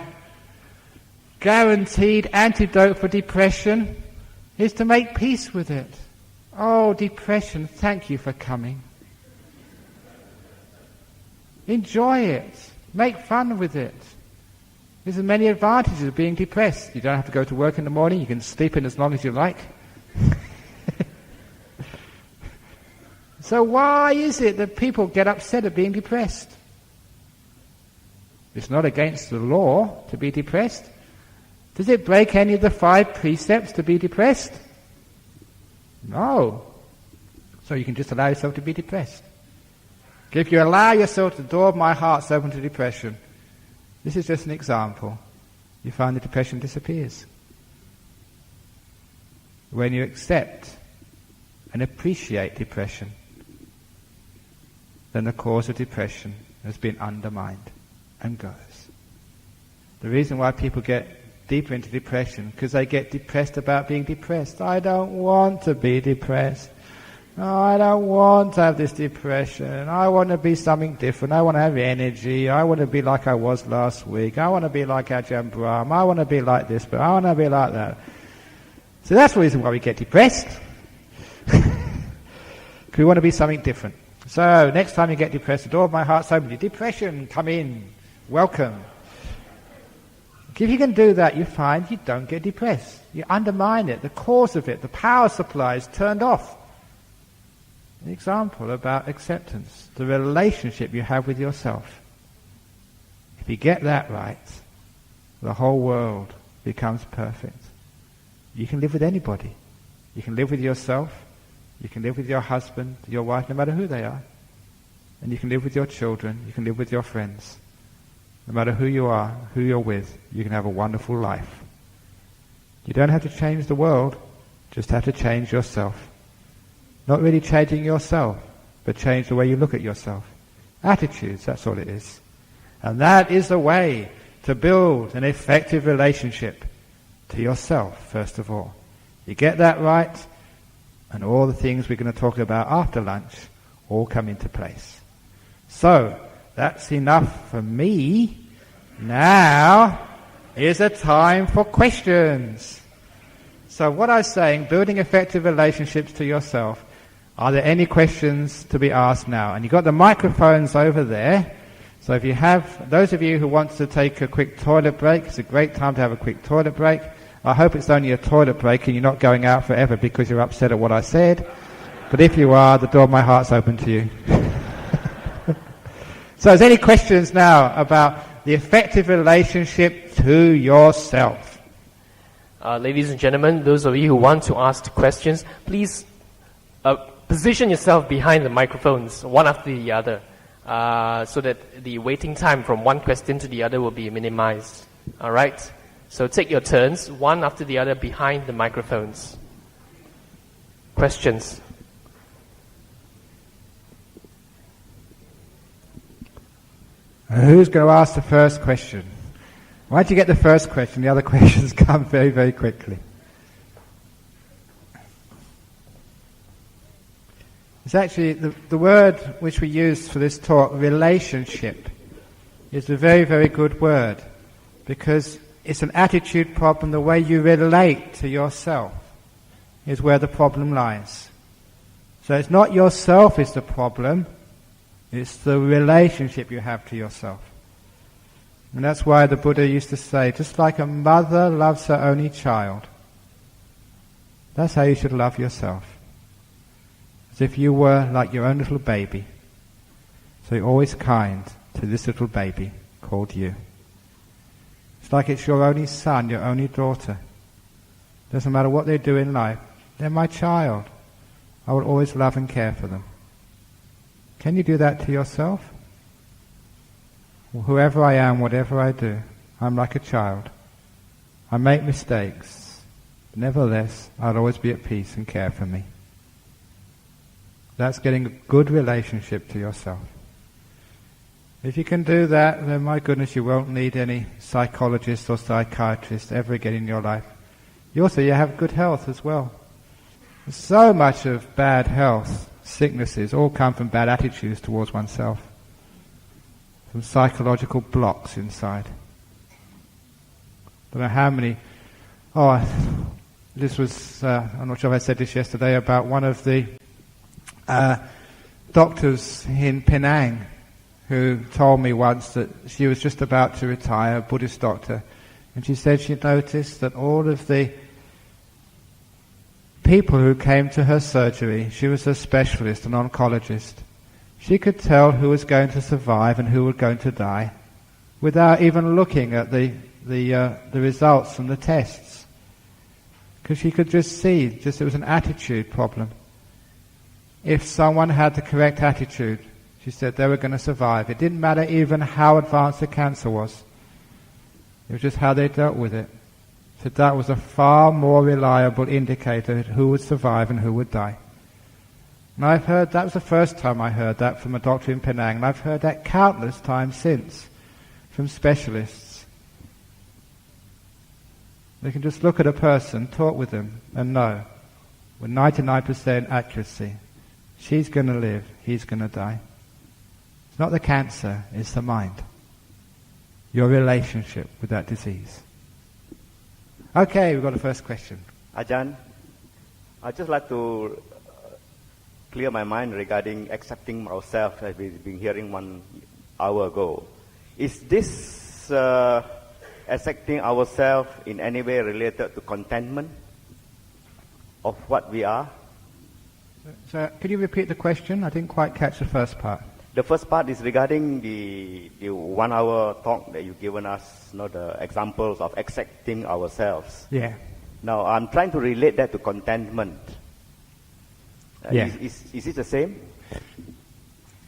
guaranteed antidote for depression is to make peace with it. Oh, depression, thank you for coming. Enjoy it. Make fun with it. There's many advantages of being depressed. You don't have to go to work in the morning. You can sleep in as long as you like. So why is it that people get upset at being depressed? It's not against the law to be depressed. Does it break any of the 5 precepts to be depressed? No. So you can just allow yourself to be depressed. If you allow yourself, the door of my heart's open to depression. This is just an example. You find the depression disappears. When you accept and appreciate depression, then the cause of depression has been undermined and goes. The reason why people get deeper into depression, because they get depressed about being depressed. I don't want to be depressed. No, I don't want to have this depression. I want to be something different. I want to have energy. I want to be like I was last week. I want to be like Ajahn Brahma. I want to be like this, but I want to be like that. So that's the reason why we get depressed. Because we want to be something different. So next time you get depressed, the door of my heart's open to you. Depression, come in. Welcome. If you can do that, you find you don't get depressed. You undermine it. The cause of it, the power supply is turned off. An example about acceptance, the relationship you have with yourself. If you get that right, the whole world becomes perfect. You can live with anybody. You can live with yourself. You can live with your husband, your wife, no matter who they are. And you can live with your children. You can live with your friends. No matter who you are, who you're with, you can have a wonderful life. You don't have to change the world, just have to change yourself. Not really changing yourself, but change the way you look at yourself. Attitudes, that's all it is. And that is the way to build an effective relationship to yourself, first of all. You get that right, and all the things we're going to talk about after lunch all come into place. So, that's enough for me. Now is a time for questions. So what I was saying, building effective relationships to yourself. Are there any questions to be asked now? And you've got the microphones over there. So if you have, those of you who want to take a quick toilet break, it's a great time to have a quick toilet break. I hope it's only a toilet break and you're not going out forever because you're upset at what I said. But if you are, the door of my heart's open to you. So is there any questions now about the effective relationship to yourself? Ladies and gentlemen, those of you who want to ask questions, please position yourself behind the microphones, one after the other, so that the waiting time from one question to the other will be minimized. All right? So take your turns, one after the other, behind the microphones. Questions? Who's going to ask the first question? Once you get the first question, the other questions come very, very quickly. It's actually the word which we use for this talk, relationship, is a very, very good word because it's an attitude problem. The way you relate to yourself is where the problem lies. So it's not yourself is the problem, it's the relationship you have to yourself. And that's why the Buddha used to say, just like a mother loves her only child, that's how you should love yourself. As if you were like your own little baby. So you're always kind to this little baby called you. It's like it's your only son, your only daughter. Doesn't matter what they do in life, they're my child. I will always love and care for them. Can you do that to yourself? Well, whoever I am, whatever I do, I'm like a child. I make mistakes. Nevertheless, I'll always be at peace and care for me. That's getting a good relationship to yourself. If you can do that, then my goodness, you won't need any psychologist or psychiatrist ever again in your life. You have good health as well. So much of bad health, sicknesses, all come from bad attitudes towards oneself, from psychological blocks inside. Don't know how many. This was, I'm not sure if I said this yesterday, about one of the doctors in Penang who told me once that she was just about to retire, a Buddhist doctor, and she said she noticed that all of the people who came to her surgery, she was a specialist, an oncologist, she could tell who was going to survive and who was going to die without even looking at the results from the tests. Because she could just see, it was an attitude problem. If someone had the correct attitude, she said they were going to survive. It didn't matter even how advanced the cancer was. It was just how they dealt with it. So that was a far more reliable indicator of who would survive and who would die. And I've heard, that was the first time I heard that from a doctor in Penang, and I've heard that countless times since from specialists. They can just look at a person, talk with them, and know, with 99% accuracy, she's going to live, he's going to die. It's not the cancer, it's the mind. Your relationship with that disease. Okay, we've got the first question. Ajahn, I'd just like to clear my mind regarding accepting ourselves, as we've been hearing 1 hour ago. Is this accepting ourselves in any way related to contentment of what we are? So, could you repeat the question? I didn't quite catch the first part. The first part is regarding the 1 hour talk that you've given us, the examples of accepting ourselves. Yeah. Now, I'm trying to relate that to contentment. Yeah. Is it the same?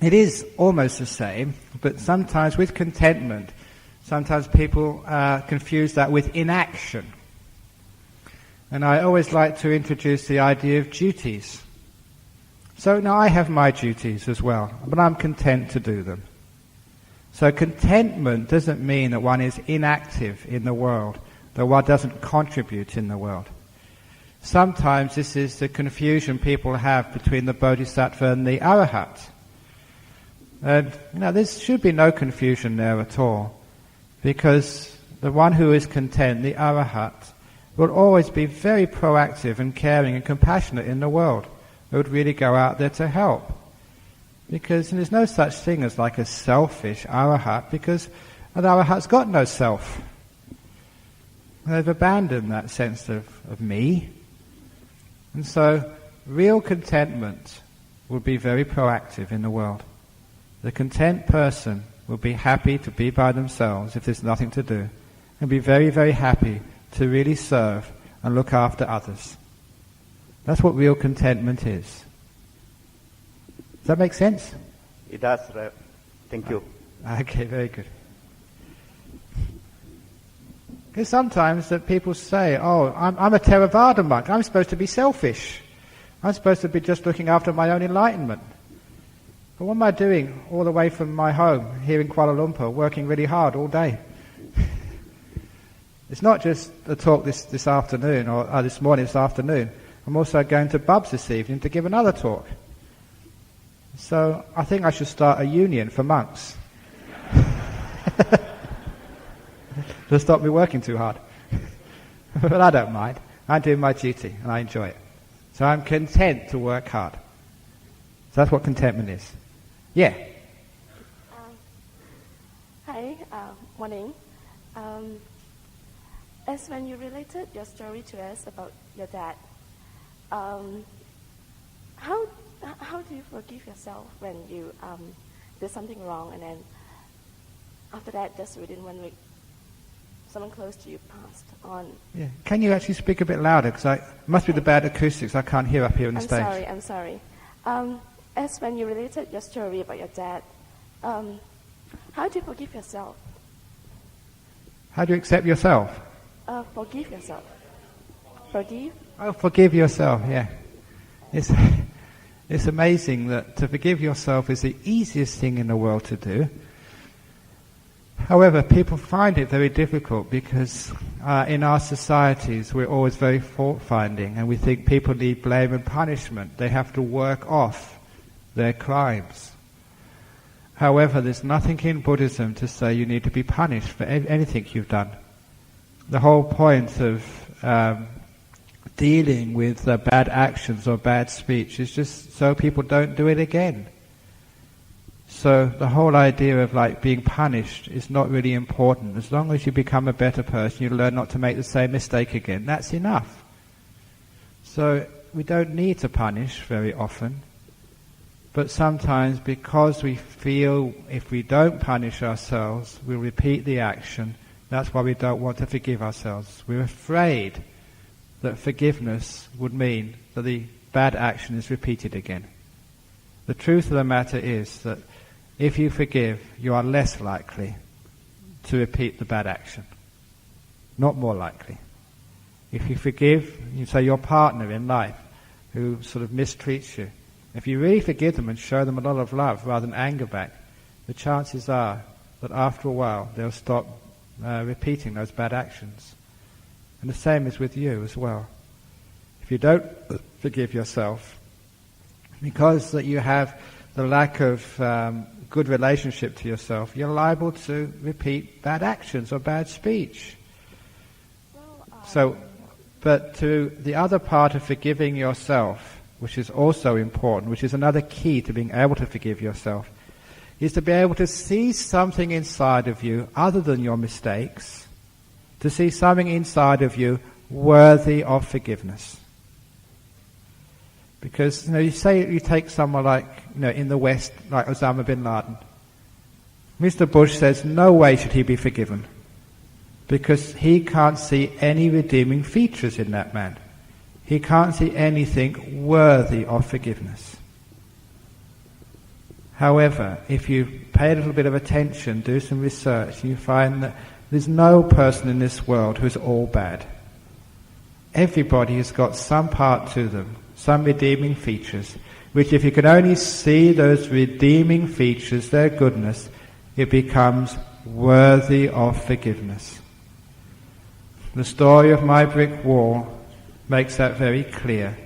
It is almost the same, but sometimes with contentment, sometimes people confuse that with inaction. And I always like to introduce the idea of duties. So now I have my duties as well, but I'm content to do them. So contentment doesn't mean that one is inactive in the world, that one doesn't contribute in the world. Sometimes this is the confusion people have between the Bodhisattva and the Arahat. And there should be no confusion there at all, because the one who is content, the Arahat, will always be very proactive and caring and compassionate in the world. They would really go out there to help. Because there's no such thing as like a selfish Arahat, because an Arahat's got no self. They've abandoned that sense of me. And so real contentment will be very proactive in the world. The content person will be happy to be by themselves if there's nothing to do, and be very, very happy to really serve and look after others. That's what real contentment is. Does that make sense? It does. Thank you. Okay, very good. Because sometimes that people say, I'm a Theravada monk, I'm supposed to be selfish. I'm supposed to be just looking after my own enlightenment. But what am I doing all the way from my home here in Kuala Lumpur, working really hard all day? It's not just a talk this afternoon, or this morning, this afternoon. I'm also going to Bubs this evening to give another talk. So I think I should start a union for monks. To stop me working too hard. But I don't mind. I'm doing my duty and I enjoy it. So I'm content to work hard. So that's what contentment is. Yeah. Hi, morning. As when you related your story to us about your dad, how do you forgive yourself when you did something wrong, and then after that, just within 1 week, someone close to you passed on? Yeah. Can you actually speak a bit louder? Because it must be the bad acoustics. I can't hear up here on the stage. I'm sorry. As when you related your story about your dad, how do you forgive yourself? How do you accept yourself? Forgive yourself. Forgive? Oh, forgive yourself, yeah. It's amazing that to forgive yourself is the easiest thing in the world to do. However, people find it very difficult because in our societies we're always very fault-finding, and we think people need blame and punishment. They have to work off their crimes. However, there's nothing in Buddhism to say you need to be punished for anything you've done. The whole point of dealing with bad actions or bad speech is just so people don't do it again. So the whole idea of being punished is not really important. As long as you become a better person, you learn not to make the same mistake again. That's enough. So we don't need to punish very often. But sometimes, because we feel if we don't punish ourselves, we'll repeat the action. That's why we don't want to forgive ourselves. We're afraid that forgiveness would mean that the bad action is repeated again. The truth of the matter is that if you forgive, you are less likely to repeat the bad action. Not more likely. If you forgive, you say your partner in life who sort of mistreats you, if you really forgive them and show them a lot of love rather than anger back, the chances are that after a while they'll stop repeating those bad actions. And the same is with you as well. If you don't forgive yourself, because that you have the lack of good relationship to yourself, you're liable to repeat bad actions or bad speech. But to the other part of forgiving yourself, which is also important, which is another key to being able to forgive yourself, is to be able to see something inside of you other than your mistakes, to see something inside of you worthy of forgiveness. Because, you say you take someone like, in the West, like Osama bin Laden. Mr. Bush says no way should he be forgiven, because he can't see any redeeming features in that man. He can't see anything worthy of forgiveness. However, if you pay a little bit of attention, do some research, you find that there's no person in this world who's all bad. Everybody has got some part to them, some redeeming features, which if you can only see those redeeming features, their goodness, it becomes worthy of forgiveness. The story of my brick wall makes that very clear.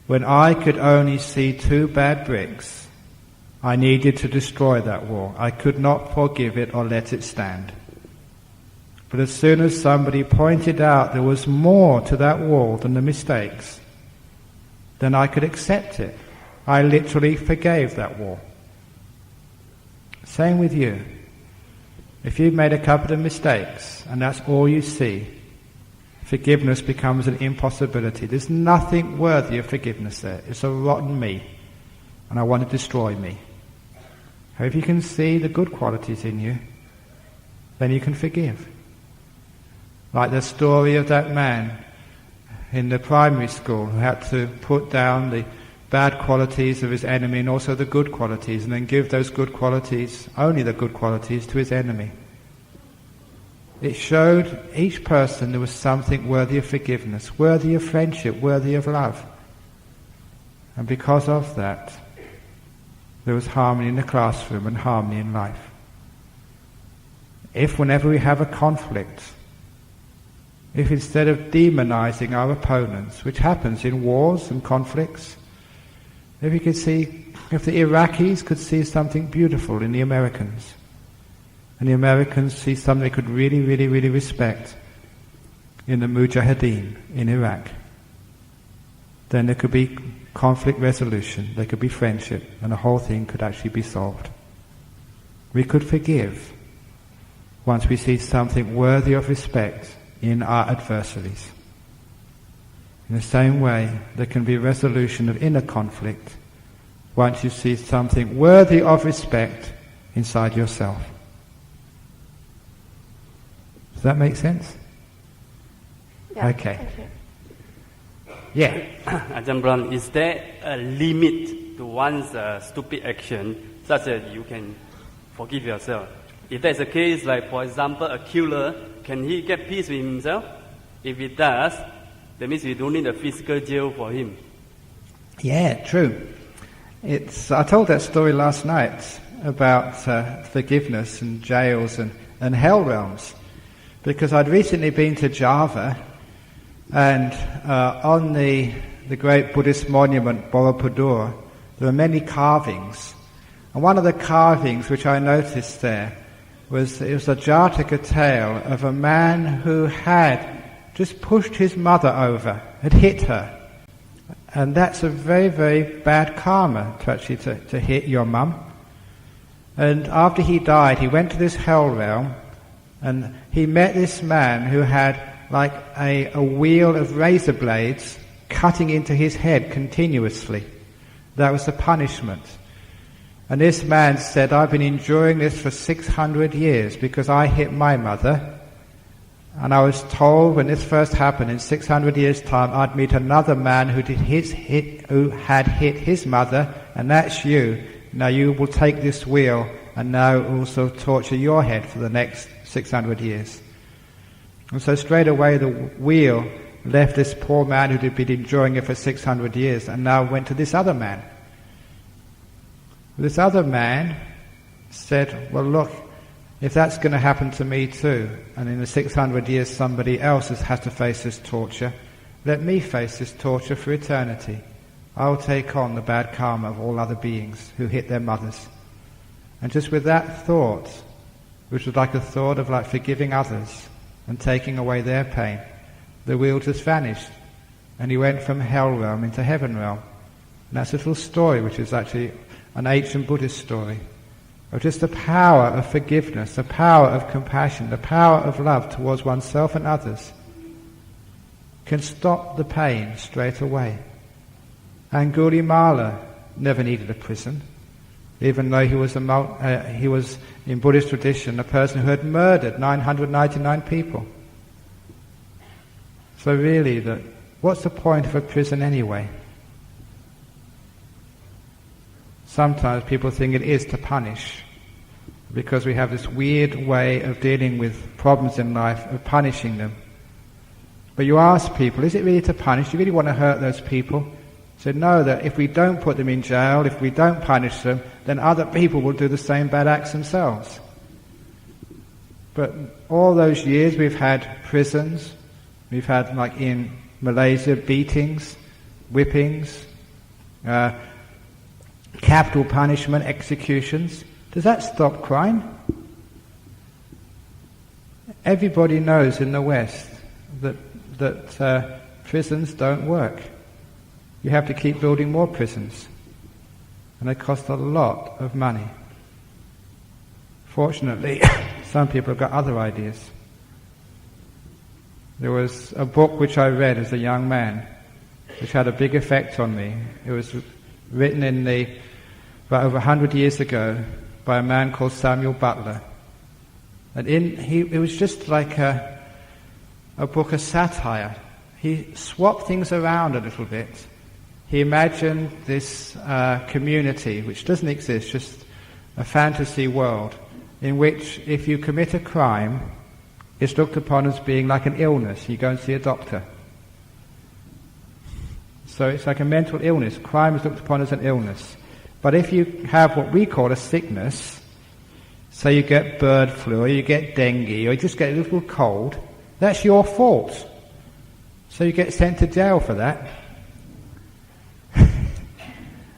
When I could only see 2 bad bricks, I needed to destroy that wall. I could not forgive it or let it stand. But as soon as somebody pointed out there was more to that wall than the mistakes, then I could accept it. I literally forgave that wall. Same with you. If you've made a couple of mistakes and that's all you see, forgiveness becomes an impossibility. There's nothing worthy of forgiveness there. It's a rotten me, and I want to destroy me. If you can see the good qualities in you, then you can forgive. Like the story of that man in the primary school who had to put down the bad qualities of his enemy and also the good qualities, and then give those good qualities, only the good qualities, to his enemy. It showed each person there was something worthy of forgiveness, worthy of friendship, worthy of love. And because of that, there was harmony in the classroom and harmony in life. If whenever we have a conflict, if instead of demonizing our opponents, which happens in wars and conflicts, if the Iraqis could see something beautiful in the Americans, and the Americans see something they could really, really, really respect in the Mujahideen in Iraq, then there could be conflict resolution, there could be friendship, and the whole thing could actually be solved. We could forgive once we see something worthy of respect in our adversaries. In the same way, there can be resolution of inner conflict once you see something worthy of respect inside yourself. Does that make sense? Yeah. Okay. Yeah. Ajahn Brahm, is there a limit to one's stupid action such that you can forgive yourself? If that's the case, like for example, a killer, can he get peace with himself? If he does, that means we don't need a physical jail for him. Yeah, true. I told that story last night about forgiveness and jails and and hell realms. Because I'd recently been to Java, and on the great Buddhist monument Borobudur, there were many carvings. And one of the carvings which I noticed there was a Jataka tale of a man who had just pushed his mother over, had hit her. And that's a very, very bad karma to actually to hit your mum. And after he died, he went to this hell realm, and he met this man who had like a wheel of razor blades cutting into his head continuously. That was the punishment. And this man said, I've been enduring this for 600 years because I hit my mother. And I was told when this first happened, in 600 years' time, I'd meet another man who had hit his mother, and that's you. Now you will take this wheel and now also torture your head for the next 600 years. And so straight away the wheel left this poor man who had been enjoying it for 600 years and now went to this other man. This other man said, well look, if that's going to happen to me too, and in the 600 years somebody else has to face this torture, let me face this torture for eternity. I will take on the bad karma of all other beings who hit their mothers. And just with that thought, which was like a thought of like forgiving others and taking away their pain, the wheel just vanished. And he went from hell realm into heaven realm. And that's a little story which is actually an ancient Buddhist story of just the power of forgiveness, the power of compassion, the power of love towards oneself and others can stop the pain straight away. Angulimala never needed a prison, even though he was in Buddhist tradition a person who had murdered 999 people. So really, what's the point of a prison anyway? Sometimes people think it is to punish, because we have this weird way of dealing with problems in life, of punishing them. But you ask people, is it really to punish? Do you really want to hurt those people? So know that if we don't put them in jail, if we don't punish them, then other people will do the same bad acts themselves. But all those years we've had prisons, we've had, like in Malaysia, beatings, whippings, capital punishment, executions. Does that stop crime? Everybody knows in the West that prisons don't work. You have to keep building more prisons, and they cost a lot of money. Fortunately, some people have got other ideas. There was a book which I read as a young man, which had a big effect on me. It was written about over 100 years ago by a man called Samuel Butler. And it was just like a book of satire. He swapped things around a little bit. He imagined this community, which doesn't exist, just a fantasy world, in which if you commit a crime, it's looked upon as being like an illness. You go and see a doctor. So it's like a mental illness. Crime is looked upon as an illness. But if you have what we call a sickness, so you get bird flu, or you get dengue, or you just get a little cold, that's your fault. So you get sent to jail for that.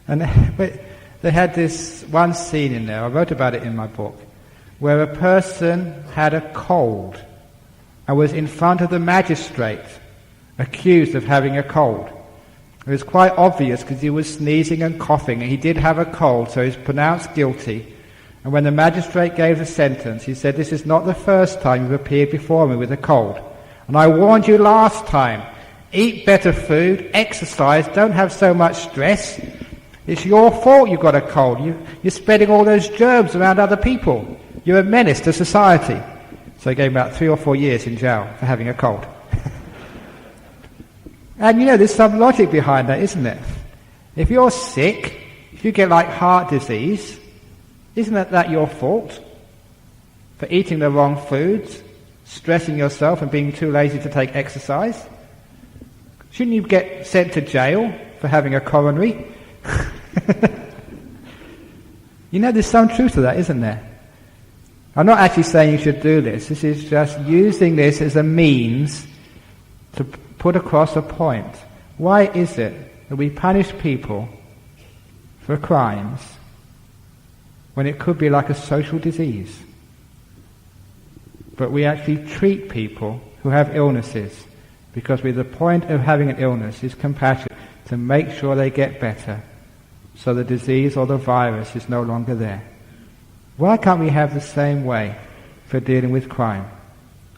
But they had this one scene in there, I wrote about it in my book, where a person had a cold and was in front of the magistrate accused of having a cold. It was quite obvious because he was sneezing and coughing, and he did have a cold, so he was pronounced guilty. And when the magistrate gave the sentence, he said, "This is not the first time you've appeared before me with a cold. And I warned you last time, eat better food, exercise, don't have so much stress. It's your fault you got a cold. You're spreading all those germs around other people. You're a menace to society." So he gave him about 3 or 4 years in jail for having a cold. And there's some logic behind that, isn't there? If you're sick, if you get like heart disease, isn't that your fault? For eating the wrong foods, stressing yourself and being too lazy to take exercise? Shouldn't you get sent to jail for having a coronary? There's some truth to that, isn't there? I'm not actually saying you should do this. This is just using this as a means to put across a point. Why is it that we punish people for crimes when it could be like a social disease? But we actually treat people who have illnesses because the point of having an illness is compassion, to make sure they get better so the disease or the virus is no longer there. Why can't we have the same way for dealing with crime?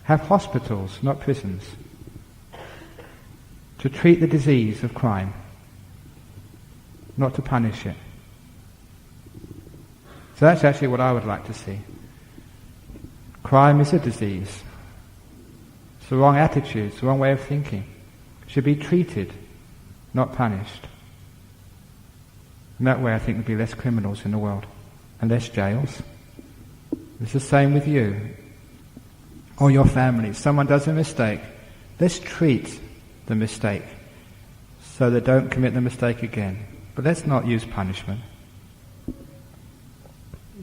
Have hospitals, not prisons, to treat the disease of crime, not to punish it. So that's actually what I would like to see. Crime is a disease. It's the wrong attitude, it's the wrong way of thinking. It should be treated, not punished. And that way I think there'd be less criminals in the world and less jails. It's the same with you or your family. If someone does a mistake, let's treat the mistake so they don't commit the mistake again. But let's not use punishment.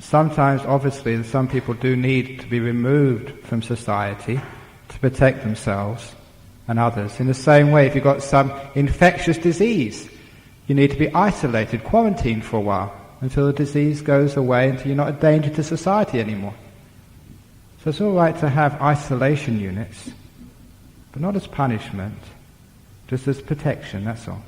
Sometimes, obviously, some people do need to be removed from society to protect themselves and others. In the same way, if you've got some infectious disease, you need to be isolated, quarantined for a while, until the disease goes away, until you're not a danger to society anymore. So it's all right to have isolation units, but not as punishment, just as protection, that's all.